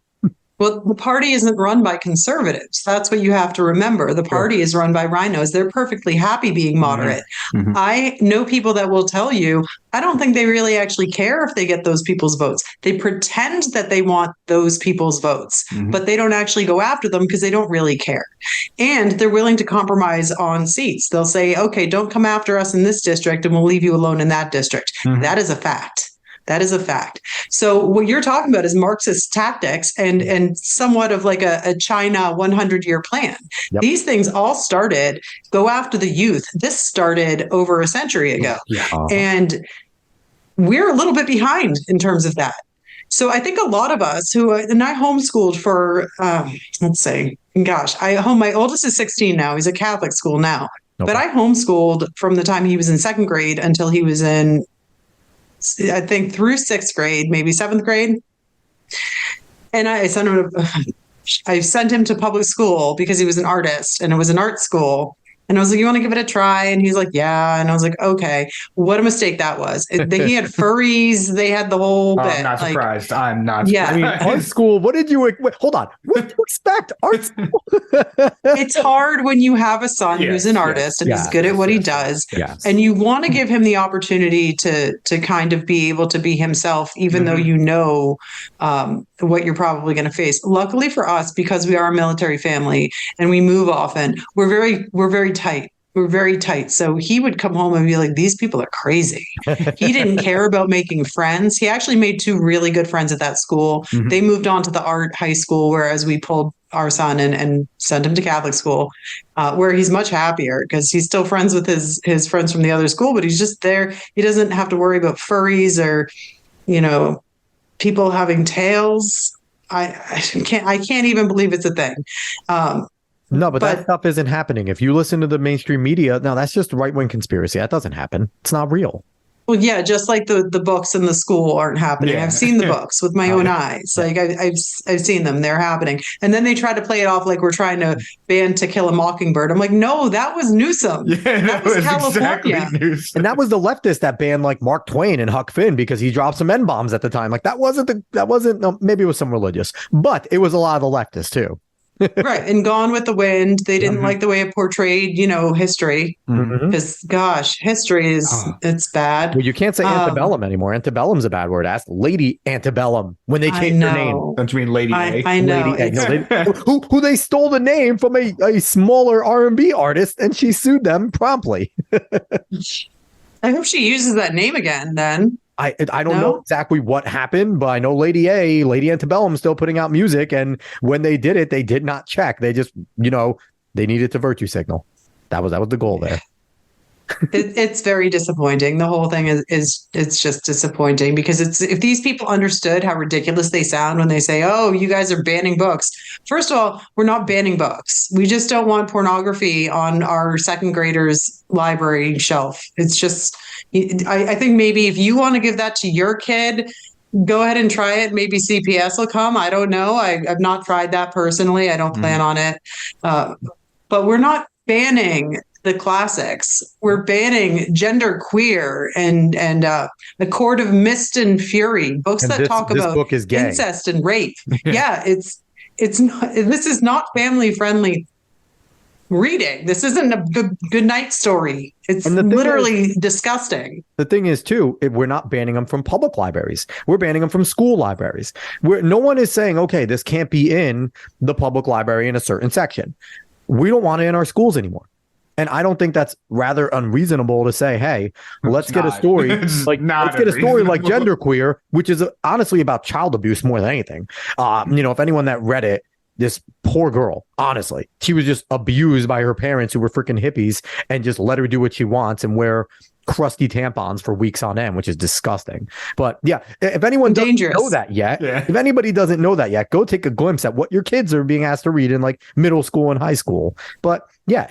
Well, the party isn't run by conservatives. That's what you have to remember. The party is run by rhinos. They're perfectly happy being moderate. Mm-hmm. I know people that will tell you, I don't think they really actually care if they get those people's votes. They pretend that they want those people's votes, but they don't actually go after them because they don't really care. And they're willing to compromise on seats. They'll say, okay, don't come after us in this district and we'll leave you alone in that district. That is a fact. That is a fact. So what you're talking about is Marxist tactics and somewhat of like a China 100-year plan. Yep. These things all started, go after the youth. This started over a century ago. Yeah. And we're a little bit behind in terms of that. So I think a lot of us and I homeschooled for, my oldest is 16 now. He's at Catholic school now. Okay. But I homeschooled from the time he was in second grade until he was in, I think, through sixth grade, maybe seventh grade. And I sent him to public school because he was an artist and it was an art school. And I was like, you want to give it a try? And he's like, yeah. And I was like, okay, what a mistake that was. He had furries. They had the whole bit. I'm not surprised. I'm not. Yeah. I mean, art school, what did you, wait, hold on. What did you expect? Art school? It's hard when you have a son who's an artist and he's good at what he does. Yes. And you want to give him the opportunity to kind of be able to be himself, even though you know what you're probably going to face. Luckily for us, because we are a military family and we move often, we're very tight. We're very tight. So he would come home and be like, these people are crazy. He didn't care about making friends. He actually made two really good friends at that school. They moved on to the art high school, whereas we pulled our son and sent him to Catholic school, where he's much happier because he's still friends with his friends from the other school, but he's just there. He doesn't have to worry about furries or, people having tails. I can't even believe it's a thing. No, but that stuff isn't happening. If you listen to the mainstream media, no, that's just right-wing conspiracy. That doesn't happen. It's not real. Well, yeah, just like the books in the school aren't happening. Yeah. I've seen the books with my own eyes. Like I've seen them. They're happening. And then they try to play it off like we're trying to ban To Kill a Mockingbird. I'm like, no, that was Newsom. Yeah, that was California. Exactly Newsom. And that was the leftist that banned like Mark Twain and Huck Finn because he dropped some N-bombs at the time. Like that wasn't maybe it was some religious, but it was a lot of the leftists too. Right. And Gone with the Wind, they didn't like the way it portrayed, history. Because, gosh, history it's bad. Well, you can't say antebellum anymore. Antebellum's a bad word. Ask Lady Antebellum when they changed their name. Don't you mean Lady A? I know. Lady A. No, who they stole the name from a smaller R&B artist, and she sued them promptly. I hope she uses that name again then. I don't know exactly what happened, but I know Lady Antebellum, still putting out music. And when they did it, they did not check. They just, they needed to virtue signal. That was the goal there. It's very disappointing. The whole thing is just disappointing because if these people understood how ridiculous they sound when they say, oh, you guys are banning books. First of all, we're not banning books. We just don't want pornography on our second graders' library shelf. It's just, I think maybe if you want to give that to your kid, go ahead and try it. Maybe CPS will come. I don't know. I've not tried that personally. I don't plan on it. But we're not banning the classics. We're banning Gender Queer and The Court of Mist and Fury, books And that talk about book is gay. incest and rape. Yeah, it's not. This is not family friendly reading. This isn't a good night story. It's literally disgusting. The thing is, too, we're not banning them from public libraries. We're banning them from school libraries. No one is saying, okay, this can't be in the public library in a certain section. We don't want it in our schools anymore. And I don't think that's rather unreasonable to say, hey, let's get a story like Genderqueer, which is honestly about child abuse more than anything. If anyone that read it, this poor girl, honestly, she was just abused by her parents who were freaking hippies and just let her do what she wants and wear crusty tampons for weeks on end, which is disgusting. But yeah, if anyone doesn't know that yet, if anybody doesn't know that yet, go take a glimpse at what your kids are being asked to read in like middle school and high school. But yeah,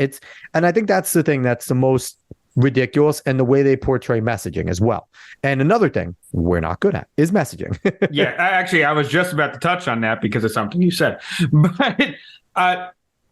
and I think that's the thing that's the most ridiculous, and the way they portray messaging as well. And another thing we're not good at is messaging. Yeah, I was just about to touch on that because of something you said. But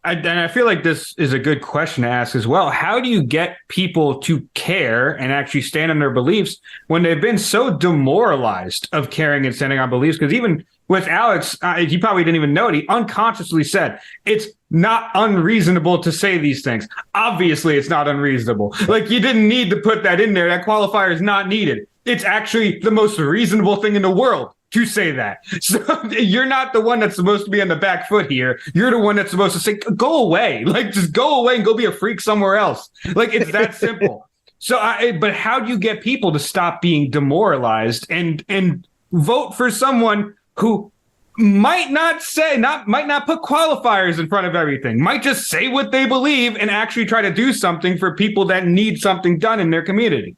I feel like this is a good question to ask as well. How do you get people to care and actually stand on their beliefs when they've been so demoralized of caring and standing on beliefs? Because even with Alex, he probably didn't even know it. He unconsciously said, it's not unreasonable to say these things. Obviously, it's not unreasonable. Like, you didn't need to put that in there. That qualifier is not needed. It's actually the most reasonable thing in the world to say that. So you're not the one that's supposed to be on the back foot here. You're the one that's supposed to say, go away. Like, just go away and go be a freak somewhere else. Like, it's that simple. So, but how do you get people to stop being demoralized and vote for someone who might not put qualifiers in front of everything, might just say what they believe and actually try to do something for people that need something done in their community?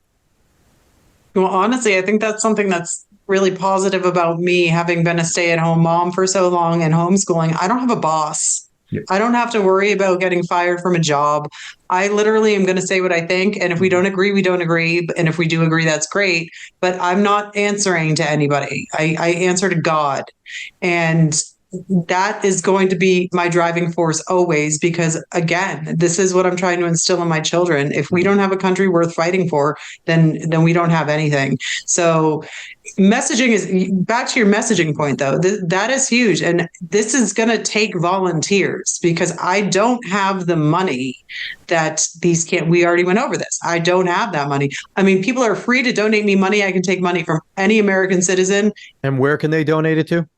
Well, honestly, I think that's something that's really positive about me having been a stay-at-home mom for so long and homeschooling. I don't have a boss. Yeah. I don't have to worry about getting fired from a job. I literally am going to say what I think. And if we don't agree, we don't agree. And if we do agree, that's great. But I'm not answering to anybody. I answer to God. And that is going to be my driving force always, because again, this is what I'm trying to instill in my children. If we don't have a country worth fighting for, then we don't have anything. So messaging is, back to your messaging point though, that is huge. And this is going to take volunteers, because I don't have the money that these we already went over this. I don't have that money. I mean, people are free to donate me money. I can take money from any American citizen. And where can they donate it to?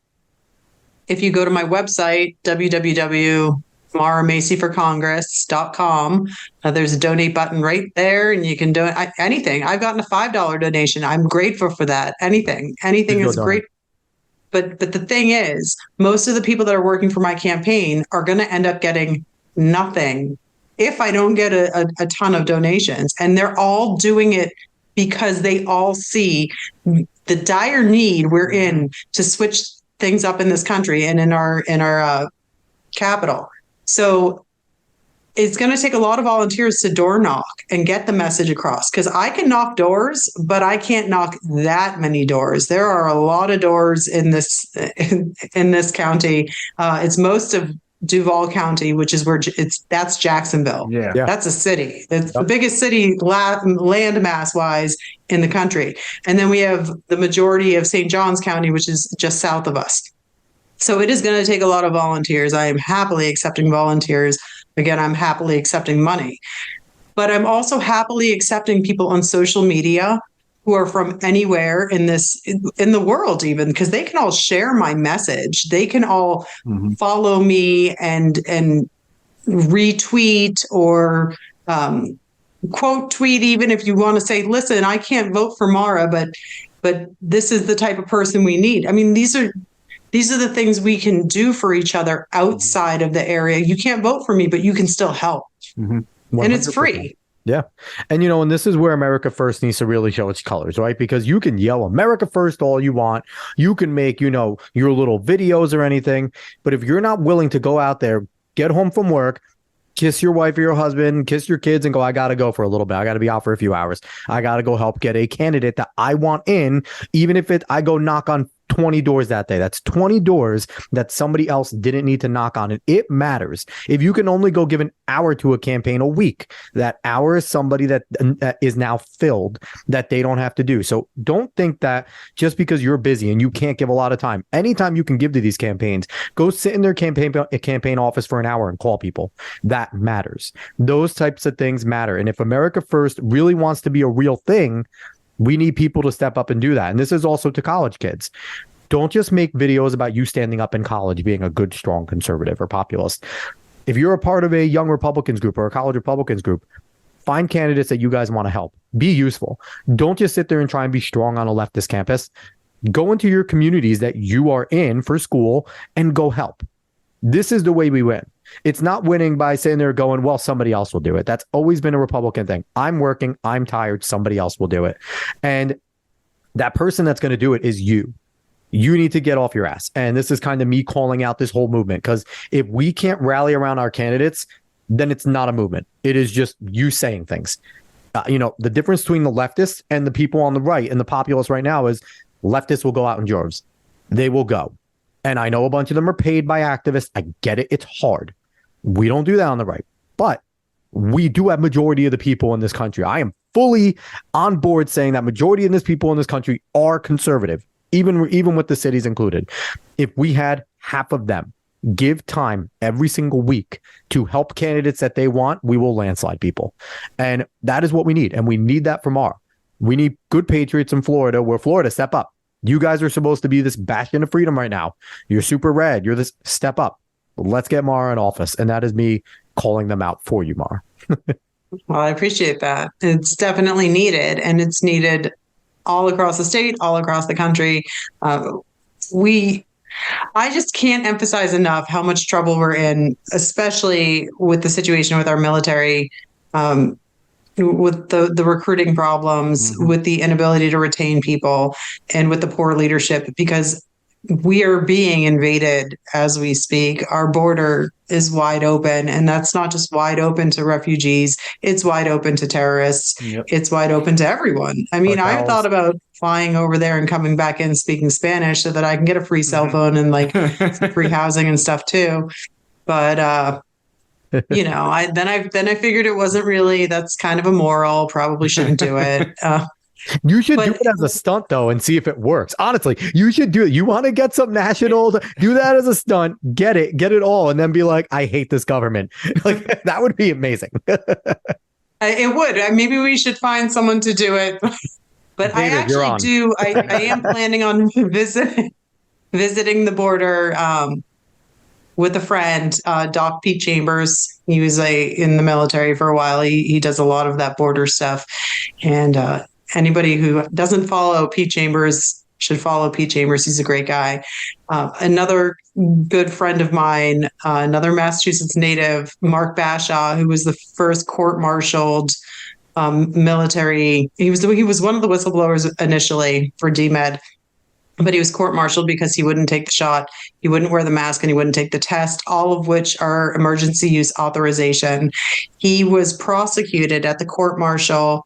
If you go to my website, www.maramacieforcongress.com, there's a donate button right there, and you can donate anything. I've gotten a $5 donation. I'm grateful for that. Anything is great. But the thing is, most of the people that are working for my campaign are going to end up getting nothing if I don't get a ton of donations. And they're all doing it because they all see the dire need we're in to switch things up in this country and in our capital. So it's going to take a lot of volunteers to door knock and get the message across, because I can knock doors, but I can't knock that many doors. There are a lot of doors in this county. It's most of Duval County, which is where that's Jacksonville. Yeah. That's a city. It's the biggest city land mass wise in the country. And then we have the majority of St. Johns County, which is just south of us. So it is going to take a lot of volunteers. I am happily accepting volunteers. Again, I'm happily accepting money, but I'm also happily accepting people on social media who are from anywhere in the world, even, because they can all share my message. They can all follow me and retweet or quote tweet, even if you want to say, listen, I can't vote for Mara, but this is the type of person we need. I mean, these are the things we can do for each other outside of the area. You can't vote for me, but you can still help. And it's free. Yeah. And, and this is where America First needs to really show its colors, right? Because you can yell America First all you want. You can make, your little videos or anything. But if you're not willing to go out there, get home from work, kiss your wife or your husband, kiss your kids, and go, I got to go for a little bit. I got to be out for a few hours. I got to go help get a candidate that I want in, even if I go knock on 20 doors that day. That's 20 doors that somebody else didn't need to knock on. And it matters. If you can only go give an hour to a campaign a week, that hour is somebody that is now filled that they don't have to do. So don't think that just because you're busy and you can't give a lot of time, anytime you can give to these campaigns, go sit in their campaign office for an hour and call people. That matters. Those types of things matter. And if America First really wants to be a real thing, we need people to step up and do that. And this is also to college kids. Don't just make videos about you standing up in college, being a good, strong conservative or populist. If you're a part of a young Republicans group or a college Republicans group, find candidates that you guys want to help. Be useful. Don't just sit there and try and be strong on a leftist campus. Go into your communities that you are in for school and go help. This is the way we win. It's not winning by sitting there going, well, somebody else will do it. That's always been a Republican thing. I'm working, I'm tired, somebody else will do it. And that person that's going to do it is you. You need to get off your ass. And this is kind of me calling out this whole movement, because if we can't rally around our candidates, then it's not a movement. It is just you saying things. The difference between the leftists and the people on the right and the populists right now is leftists will go out in droves. They will go. And I know a bunch of them are paid by activists. I get it. It's hard. We don't do that on the right. But we do have majority of the people in this country. I am fully on board saying that majority of these people in this country are conservative, even with the cities included. If we had half of them give time every single week to help candidates that they want, we will landslide people. And that is what we need. And we need that from Mara. We need good patriots in Florida, where Florida, step up. You guys are supposed to be this bastion of freedom right now. You're super red. You're this, step up. Let's get Mara in office. And that is me calling them out for you, Mara. Well, I appreciate that. It's definitely needed, and it's needed all across the state, all across the country. I just can't emphasize enough how much trouble we're in, especially with the situation with our military, with the recruiting problems, with the inability to retain people, and with the poor leadership, because we are being invaded as we speak. Our border is wide open, and that's not just wide open to refugees. It's wide open to terrorists. Yep. It's wide open to everyone. I mean, I've thought about flying over there and coming back in speaking Spanish so that I can get a free cell phone and like some free housing and stuff too. But then I figured it wasn't really, that's kind of immoral. Probably shouldn't do it. You should do it as a stunt, though, and see if it works. Honestly, you should do it. You want to get some nationals, do that as a stunt, get it all, and then be like, I hate this government. Like, that would be amazing. It would. Maybe we should find someone to do it. But David, I actually do. I am planning on visiting the border with a friend, Doc Pete Chambers. He was in the military for a while. He does a lot of that border stuff. And anybody who doesn't follow Pete Chambers should follow Pete Chambers. He's a great guy. Another good friend of mine, another Massachusetts native, Mark Bashaw, who was the first court-martialed military. He was one of the whistleblowers initially for DMED, but he was court-martialed because he wouldn't take the shot, he wouldn't wear the mask, and he wouldn't take the test, all of which are emergency use authorization. He was prosecuted at the court-martial,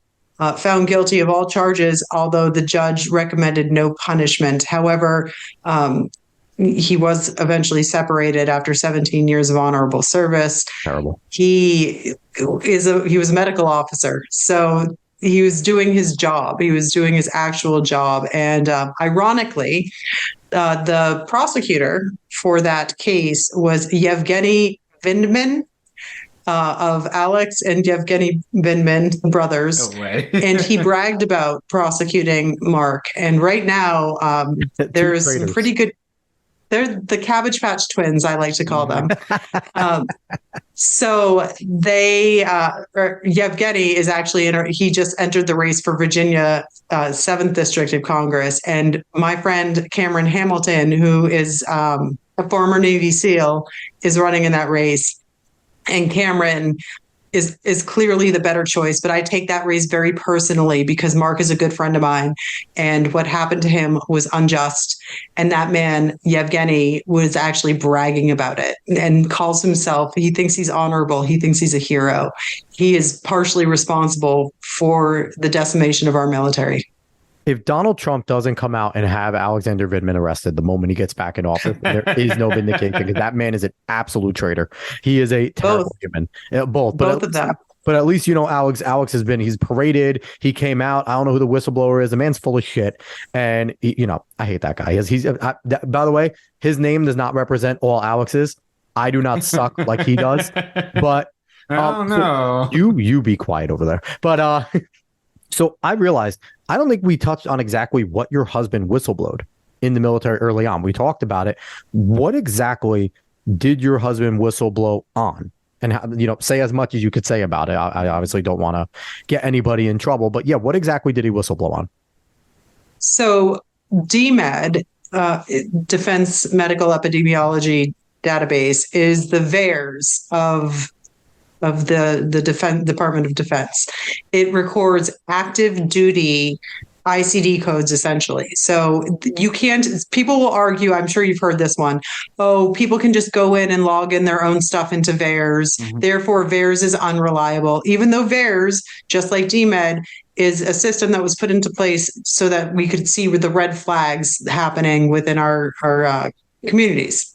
found guilty of all charges, although the judge recommended no punishment. However, he was eventually separated after 17 years of honorable service. Terrible. He was a medical officer, so he was doing his job. He was doing his actual job. And ironically, the prosecutor for that case was Yevgeny Vindman, of Alex and Yevgeny Vindman, the brothers. No way. And he bragged about prosecuting Mark. And right now, there's some pretty good. They're the Cabbage Patch Twins, I like to call them. So Yevgeny is actually he just entered the race for Virginia 7th District of Congress. And my friend Cameron Hamilton, who is a former Navy SEAL, is running in that race. And Cameron is clearly the better choice, but I take that raise very personally because Mark is a good friend of mine, and what happened to him was unjust. And that man, Yevgeny, was actually bragging about it and calls himself, he thinks he's honorable, he thinks he's a hero. He is partially responsible for the decimation of our military. If Donald Trump doesn't come out and have Alexander Vindman arrested the moment he gets back in office, there is no vindication because that man is an absolute traitor. He is a terrible human. Both of them. But at least, Alex he's paraded. He came out. I don't know who the whistleblower is. The man's full of shit. And, I hate that guy. By the way, his name does not represent all Alexes. I do not suck like he does. But oh, no. So you be quiet over there. But so I realized I don't think we touched on exactly what your husband whistleblowed in the military early on. We talked about it. What exactly did your husband whistleblow on? And how, say as much as you could say about it. I obviously don't want to get anybody in trouble, but yeah, what exactly did he whistleblow on? So DMED, Defense Medical Epidemiology Database, is the VAERS of the Department of Defense. It records active duty ICD codes, essentially. So you can't, people will argue, I'm sure you've heard this one, people can just go in and log in their own stuff into VAERS. Mm-hmm. Therefore, VAERS is unreliable, even though VAERS, just like DMED, is a system that was put into place so that we could see the red flags happening within our communities.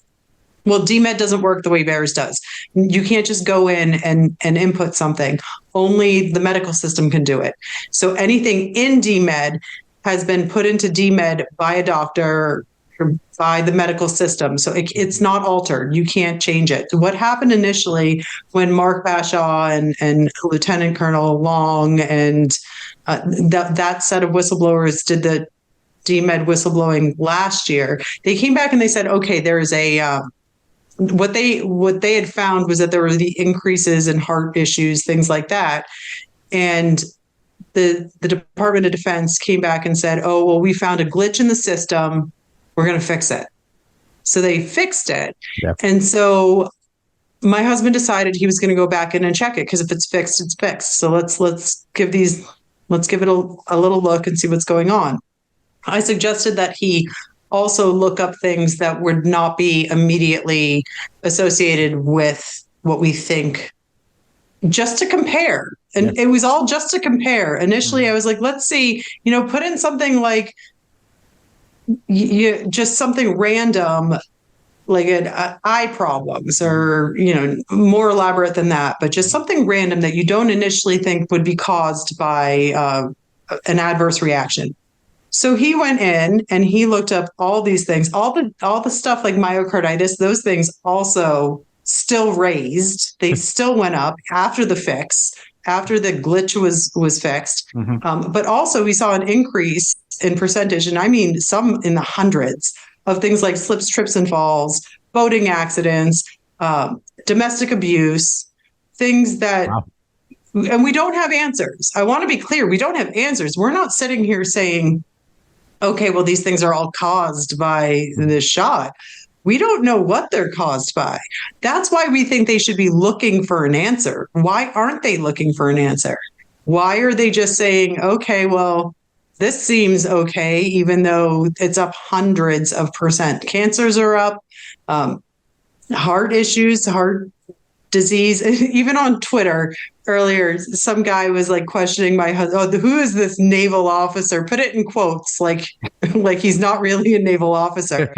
Well, DMED doesn't work the way VAERS does. You can't just go in and input something. Only the medical system can do it. So anything in DMED has been put into DMED by a doctor or by the medical system. So it's not altered. You can't change it. What happened initially when Mark Bashaw and Lieutenant Colonel Long and that set of whistleblowers did the DMED whistleblowing last year, they came back and they said, okay, there is a... What they had found was that there were the increases in heart issues, things like that. And the Department of Defense came back and said, we found a glitch in the system. We're going to fix it. So they fixed it. Yep. And so my husband decided he was going to go back in and check it because if it's fixed, it's fixed. So let's give it a little look and see what's going on. I suggested that he also look up things that would not be immediately associated with what we think, just to compare. And It was all just to compare. Initially, I was like, let's see, put in something like just something random, like eye problems or, more elaborate than that, but just something random that you don't initially think would be caused by an adverse reaction. So he went in and he looked up all these things, all the stuff like myocarditis, those things also still raised. They still went up after the fix, after the glitch was fixed. Mm-hmm. But also we saw an increase in percentage, and I mean some in the hundreds, of things like slips, trips, and falls, boating accidents, domestic abuse, things that... Wow. And we don't have answers. I want to be clear. We don't have answers. We're not sitting here saying, okay, well, these things are all caused by this shot. We don't know what they're caused by. That's why we think they should be looking for an answer. Why aren't they looking for an answer? Why are they just saying, okay, well, this seems okay, even though it's up hundreds of percent. Cancers are up, heart issues, heart disease. Even on Twitter earlier, some guy was like questioning my husband. Who is this naval officer? Put it in quotes, like he's not really a naval officer.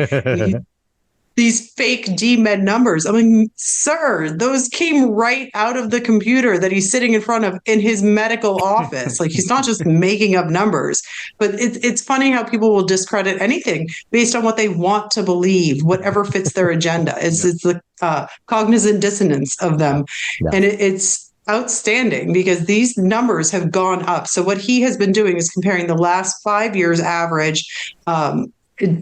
These fake DMED numbers. I mean, sir, those came right out of the computer that he's sitting in front of in his medical office. Like, he's not just making up numbers. But it's funny how people will discredit anything based on what they want to believe, whatever fits their agenda. It's the cognizant dissonance of them. Yeah. And it's outstanding because these numbers have gone up. So what he has been doing is comparing the last 5 years average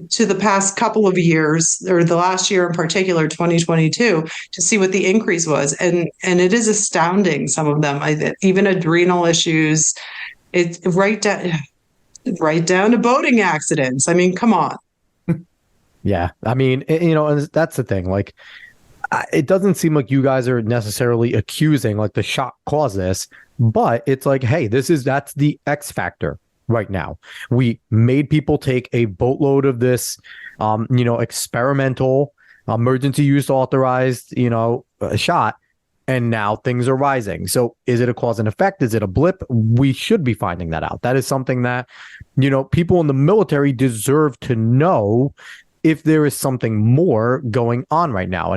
to the past couple of years, or the last year in particular, 2022, to see what the increase was. And it is astounding, some of them. Even adrenal issues, it's right down to boating accidents. I mean, come on. Yeah. I mean, and that's the thing. Like, It doesn't seem like you guys are necessarily accusing like the shot caused this, but it's like, hey, that's the X factor right now. We made people take a boatload of this, experimental, emergency use authorized, shot, and now things are rising. So is it a cause and effect? Is it a blip? We should be finding that out. That is something that, people in the military deserve to know if there is something more going on right now.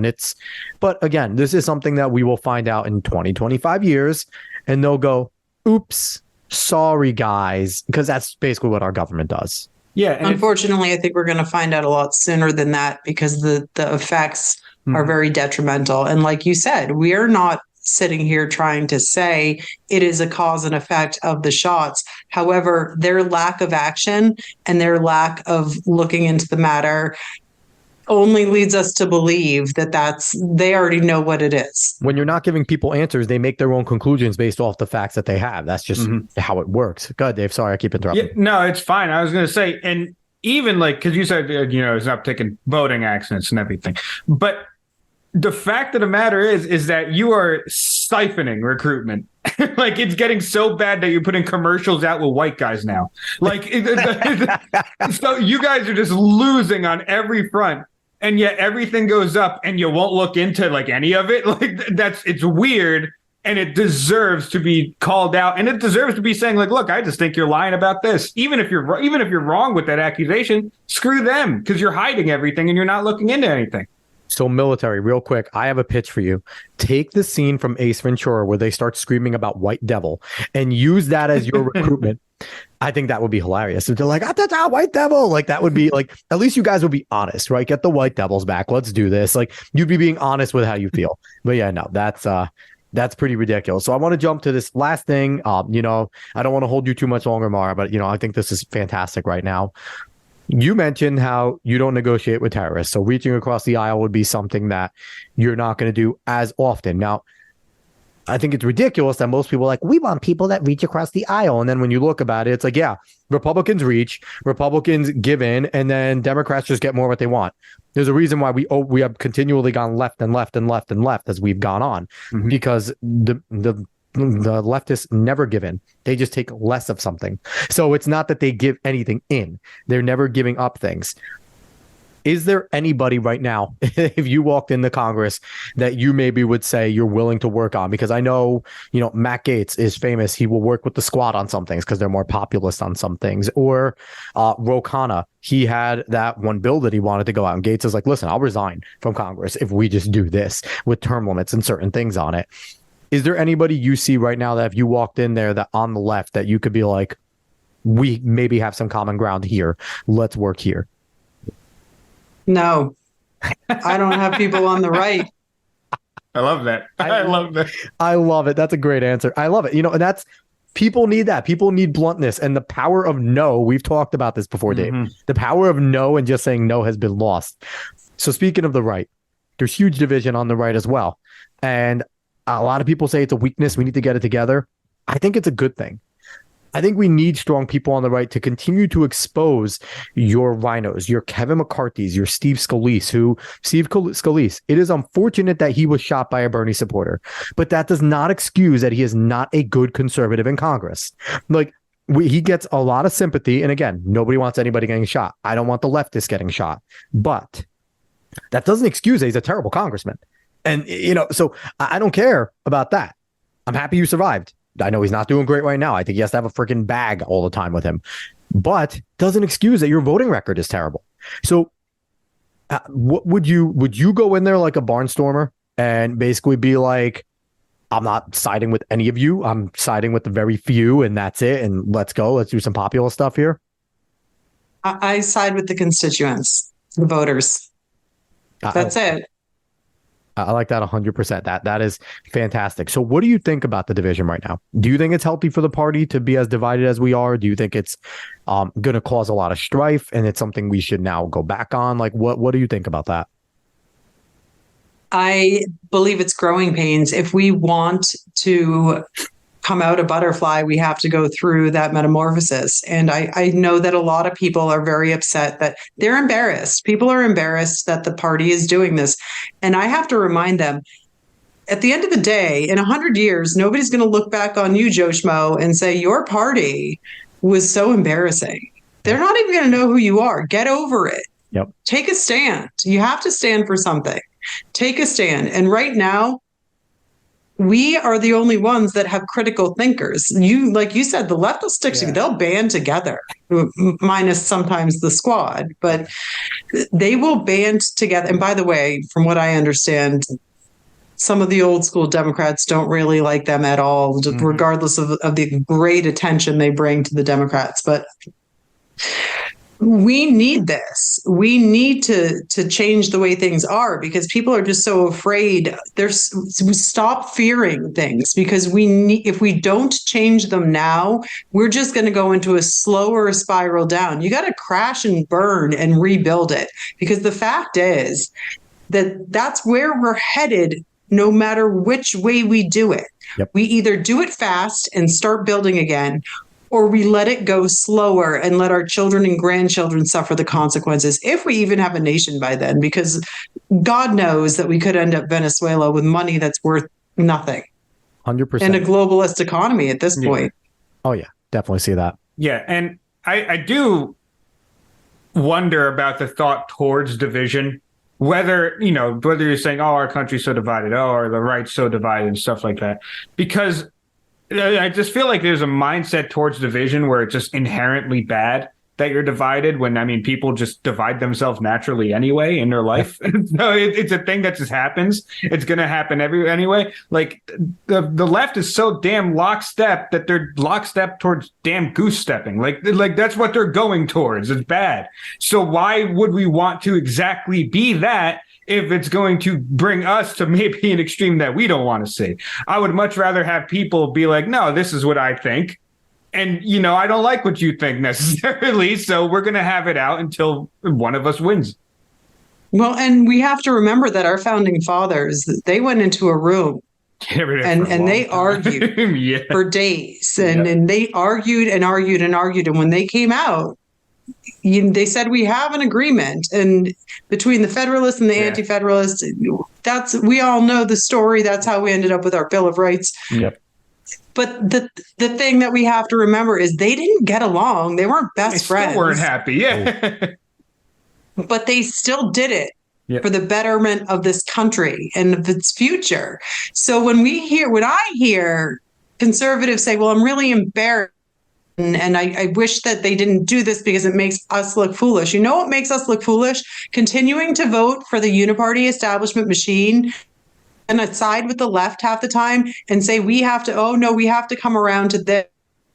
But again, this is something that we will find out in 20, 25 years, and they'll go, oops, sorry, guys, because that's basically what our government does. Yeah. Unfortunately, I think we're going to find out a lot sooner than that because the effects are very detrimental. And like you said, we are not sitting here trying to say it is a cause and effect of the shots. However, their lack of action and their lack of looking into the matter only leads us to believe that they already know what it is. When you're not giving people answers, they make their own conclusions based off the facts that they have. That's just how it works. Go ahead, Dave. Sorry, I keep interrupting. Yeah, no, it's fine. I was going to say, and even like, because you said, it's not taking boating accidents and everything, but the fact of the matter is that you are siphoning recruitment. Like, it's getting so bad that you're putting commercials out with white guys now. Like, so you guys are just losing on every front. And yet everything goes up and you won't look into like any of it. Like, it's weird, and it deserves to be called out, and it deserves to be saying like, look, I just think you're lying about this. Even if you're wrong with that accusation, screw them, because you're hiding everything and you're not looking into anything. So military, real quick, I have a pitch for you. Take the scene from Ace Ventura where they start screaming about White Devil and use that as your recruitment. I think that would be hilarious. If they're like, that's a White Devil. Like, that would be like, at least you guys would be honest, right? Get the White Devils back. Let's do this. Like, you'd be being honest with how you feel. But yeah, no, that's pretty ridiculous. So I want to jump to this last thing. I don't want to hold you too much longer, Mara, but I think this is fantastic right now. You mentioned how you don't negotiate with terrorists. So reaching across the aisle would be something that you're not going to do as often. Now, I think it's ridiculous that most people are like, we want people that reach across the aisle. And then when you look about it, it's like, yeah, Republicans reach, Republicans give in, and then Democrats just get more what they want. There's a reason why we have continually gone left and left and left and left as we've gone on, because the leftists never give in. They just take less of something. So it's not that they give anything in. They're never giving up things. Is there anybody right now, if you walked into Congress, that you maybe would say you're willing to work on? Because I know, Matt Gaetz is famous. He will work with the squad on some things because they're more populist on some things. Or Ro Khanna, he had that one bill that he wanted to go out. And Gaetz is like, listen, I'll resign from Congress if we just do this with term limits and certain things on it. Is there anybody you see right now that if you walked in there that on the left that you could be like, we maybe have some common ground here. Let's work here? No, I don't have people on the right. I love that. I love that. I love it. That's a great answer. I love it. And that's, people need that. People need bluntness and the power of no. We've talked about this before, Dave. The power of no and just saying no has been lost. So speaking of the right, there's huge division on the right as well. And a lot of people say it's a weakness. We need to get it together. I think it's a good thing. I think we need strong people on the right to continue to expose your rhinos, your Kevin McCarthy's, your Steve Scalise. It is unfortunate that he was shot by a Bernie supporter, but that does not excuse that he is not a good conservative in Congress. Like, he gets a lot of sympathy. And again, nobody wants anybody getting shot. I don't want the leftists getting shot, but that doesn't excuse that he's a terrible congressman. And, so I don't care about that. I'm happy you survived. I know he's not doing great right now. I think he has to have a freaking bag all the time with him, but doesn't excuse that your voting record is terrible. So what would you go in there like a barnstormer and basically be like, I'm not siding with any of you. I'm siding with the very few, and that's it. And let's go. Let's do some popular stuff here. I side with the constituents, the voters. That's it. I like that 100%. That is fantastic. So what do you think about the division right now? Do you think it's healthy for the party to be as divided as we are? Do you think it's going to cause a lot of strife and it's something we should now go back on? Like, what do you think about that? I believe it's growing pains. If we want to come out a butterfly, we have to go through that metamorphosis. And I know that a lot of people are very upset that they're embarrassed. People are embarrassed that the party is doing this. And I have to remind them, at the end of the day, in 100 years, nobody's going to look back on you, Joe Schmo, and say your party was so embarrassing. They're not even going to know who you are. Get over it. Yep. Take a stand. You have to stand for something. Take a stand. And right now, we are the only ones that have critical thinkers. You, like you said, the left will stick together. They'll band together, minus sometimes the squad, but they will band together. And by the way, from what I understand, some of the old school Democrats don't really like them at all, regardless of the great attention they bring to the Democrats. But we need this. We need to change the way things are, because people are just so afraid. Stop fearing things, because if we don't change them now, we're just going to go into a slower spiral down. You got to crash and burn and rebuild it, because the fact is that that's where we're headed, no matter which way we do it. Yep. We either do it fast and start building again, or we let it go slower and let our children and grandchildren suffer the consequences, if we even have a nation by then, because God knows that we could end up Venezuela with money that's worth nothing. 100%. And a globalist economy at this point. Oh, yeah, definitely see that. Yeah, and I do wonder about the thought towards division, whether you're saying, oh, our country's so divided, oh, or the right's so divided and stuff like that, because I just feel like there's a mindset towards division where it's just inherently bad that you're divided, when, I mean, people just divide themselves naturally anyway in their life. So it's a thing that just happens. It's going to happen anyway. Like the left is so damn lockstep that they're lockstep towards damn goose stepping. Like that's what they're going towards. It's bad. So why would we want to exactly be that if it's going to bring us to maybe an extreme that we don't want to see? I would much rather have people be like, no, this is what I think. And, I don't like what you think necessarily, so we're going to have it out until one of us wins. Well, and we have to remember that our founding fathers, they went into a room and they argued for days. And they argued and argued and argued. And when they came out, they said, we have an agreement. And between the Federalists and the Anti-Federalists, we all know the story. That's how we ended up with our Bill of Rights. Yep. But the thing that we have to remember is they didn't get along. They weren't best friends. They weren't happy. Yeah. But they still did it for the betterment of this country and of its future. So when I hear conservatives say, well, I'm really embarrassed, and I wish that they didn't do this because it makes us look foolish. You know what makes us look foolish? Continuing to vote for the uniparty establishment machine and side with the left half the time and say we have to come around to this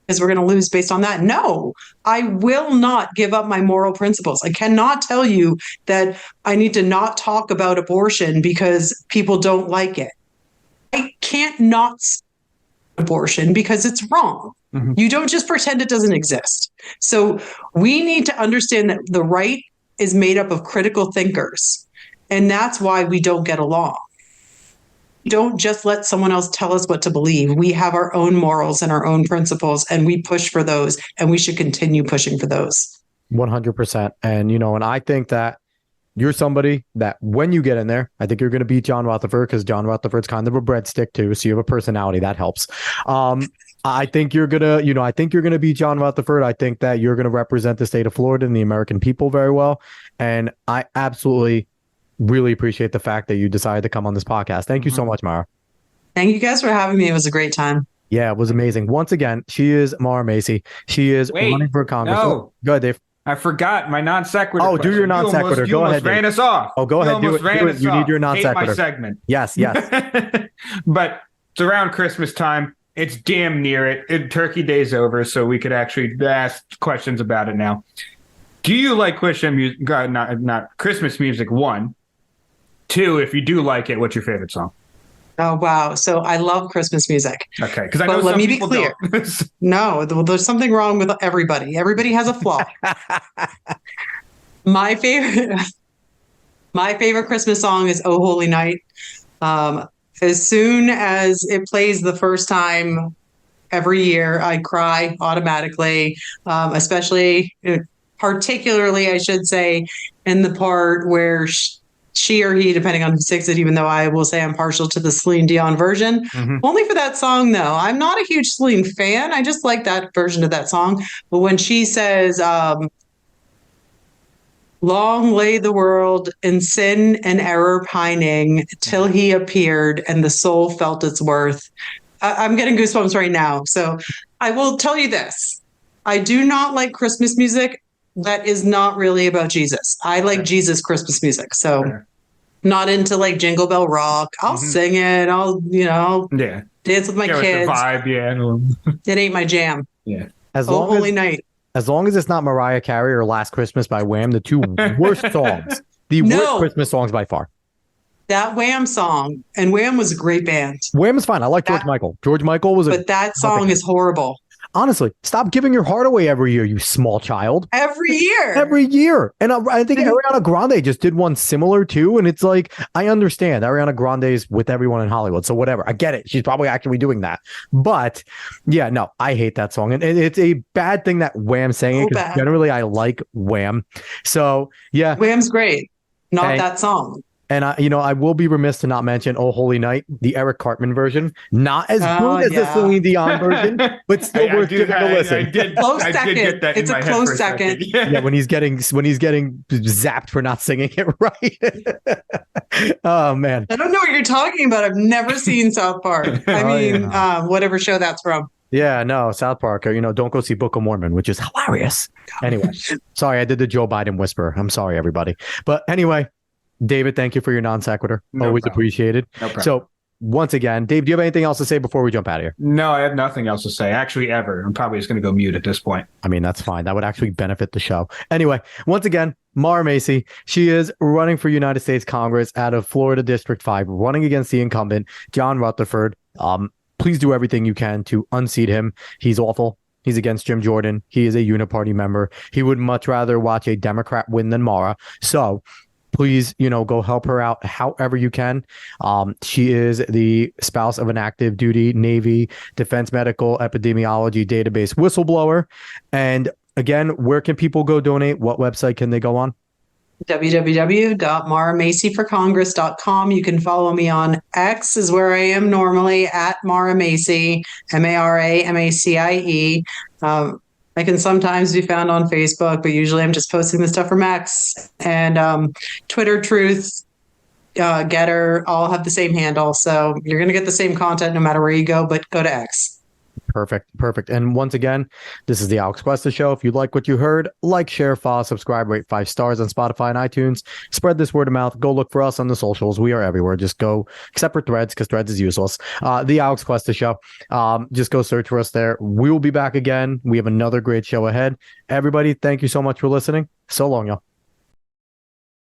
because we're going to lose based on that. No, I will not give up my moral principles. I cannot tell you that I need to not talk about abortion because people don't like it. I can't not abortion because it's wrong. Mm-hmm. You don't just pretend it doesn't exist. So we need to understand that the right is made up of critical thinkers, and that's why we don't get along. Don't just let someone else tell us what to believe. We have our own morals and our own principles, and we push for those, and we should continue pushing for those. 100%. And, and I think that you're somebody that when you get in there, I think you're going to beat John Rutherford, because John Rutherford's kind of a breadstick too. So you have a personality that helps. I think you're going to beat John Rutherford. I think that you're going to represent the state of Florida and the American people very well. And I absolutely really appreciate the fact that you decided to come on this podcast. Thank you so much, Mara. Thank you guys for having me. It was a great time. Yeah, it was amazing. Once again, she is Mara Macie. She is running for Congress. No. Go ahead, Dave. I forgot my non sequitur. Oh, do your non sequitur. Go ahead. You ran us off. Oh, go ahead. Do it. You need your non sequitur. My segment. Yes. But it's around Christmas time. It's damn near it. Turkey Day's over, so we could actually ask questions about it now. Do you like Christmas music? Not Christmas music. 1, 2. If you do like it, what's your favorite song? Oh, wow. So I love Christmas music. Okay. Because I know let me be clear. No, there's something wrong with everybody. Everybody has a flaw. My favorite Christmas song is Oh Holy Night. As soon as it plays the first time, every year. I cry automatically, especially, particularly, I should say, in the part where she or he, depending on who sings it, even though I will say I'm partial to the Celine Dion version. Only for that song, though. I'm not a huge Celine fan. I just like that version of that song. But when she says, long lay the world in sin and error pining till he appeared and the soul felt its worth. I'm getting goosebumps right now. So I will tell you this. I do not like Christmas music that is not really about Jesus. I like Jesus Christmas music. So not into like Jingle Bell Rock. I'll sing it. I'll dance with my kids. With the vibe, It ain't my jam. Yeah. Holy night. As long as it's not Mariah Carey or Last Christmas by Wham, the two worst songs. Worst Christmas songs by far. That Wham song, and Wham was a great band. Wham is fine. I like George Michael. George Michael was but that song is horrible. Honestly, stop giving your heart away every year, you small child. Every year. Every year. And I think Ariana Grande just did one similar too. And it's like, I understand Ariana Grande is with everyone in Hollywood. So whatever. I get it. She's probably actually doing that. But yeah, no, I hate that song. And it's a bad thing that Wham sang it. Because generally, I like Wham. So yeah. Wham's great. Not that song. And I will be remiss to not mention "Oh Holy Night," the Eric Cartman version. Not as good as the Celine Dion version, but still worth giving a listen. Close second. It's a close second. Yeah, when he's getting zapped for not singing it right. Oh man, I don't know what you're talking about. I've never seen South Park. I mean, whatever show that's from. Yeah, no, South Park. Don't go see Book of Mormon, which is hilarious. Anyway, sorry, I did the Joe Biden whisper. I'm sorry, everybody. But anyway. David, thank you for your non sequitur. Always appreciated. No problem. So once again, Dave, do you have anything else to say before we jump out of here? No, I have nothing else to say. Actually, ever. I'm probably just going to go mute at this point. I mean, that's fine. That would actually benefit the show. Anyway, once again, Mara Macie. She is running for United States Congress out of Florida District 5, running against the incumbent, John Rutherford. Please do everything you can to unseat him. He's awful. He's against Jim Jordan. He is a uniparty member. He would much rather watch a Democrat win than Mara. So please, go help her out however you can. She is the spouse of an active duty Navy Defense Medical Epidemiology Database whistleblower. And again, where can people go donate? What website can they go on? www.maramacieforcongress.com. You can follow me on X, is where I am normally, at Mara Macie, MARAMACIE. I can sometimes be found on Facebook, but usually I'm just posting the stuff from X, and Twitter, Truth, Getter, all have the same handle. So you're going to get the same content no matter where you go, but go to X. Perfect. And once again, this is the Alex Cuesta Show. If you like what you heard, like, share, follow, subscribe, rate 5 stars on Spotify and iTunes. Spread this word of mouth. Go look for us on the socials. We are everywhere. Just go, except for Threads, because Threads is useless. The Alex Cuesta Show. Just go search for us there. We will be back again. We have another great show ahead. Everybody, thank you so much for listening. So long, y'all.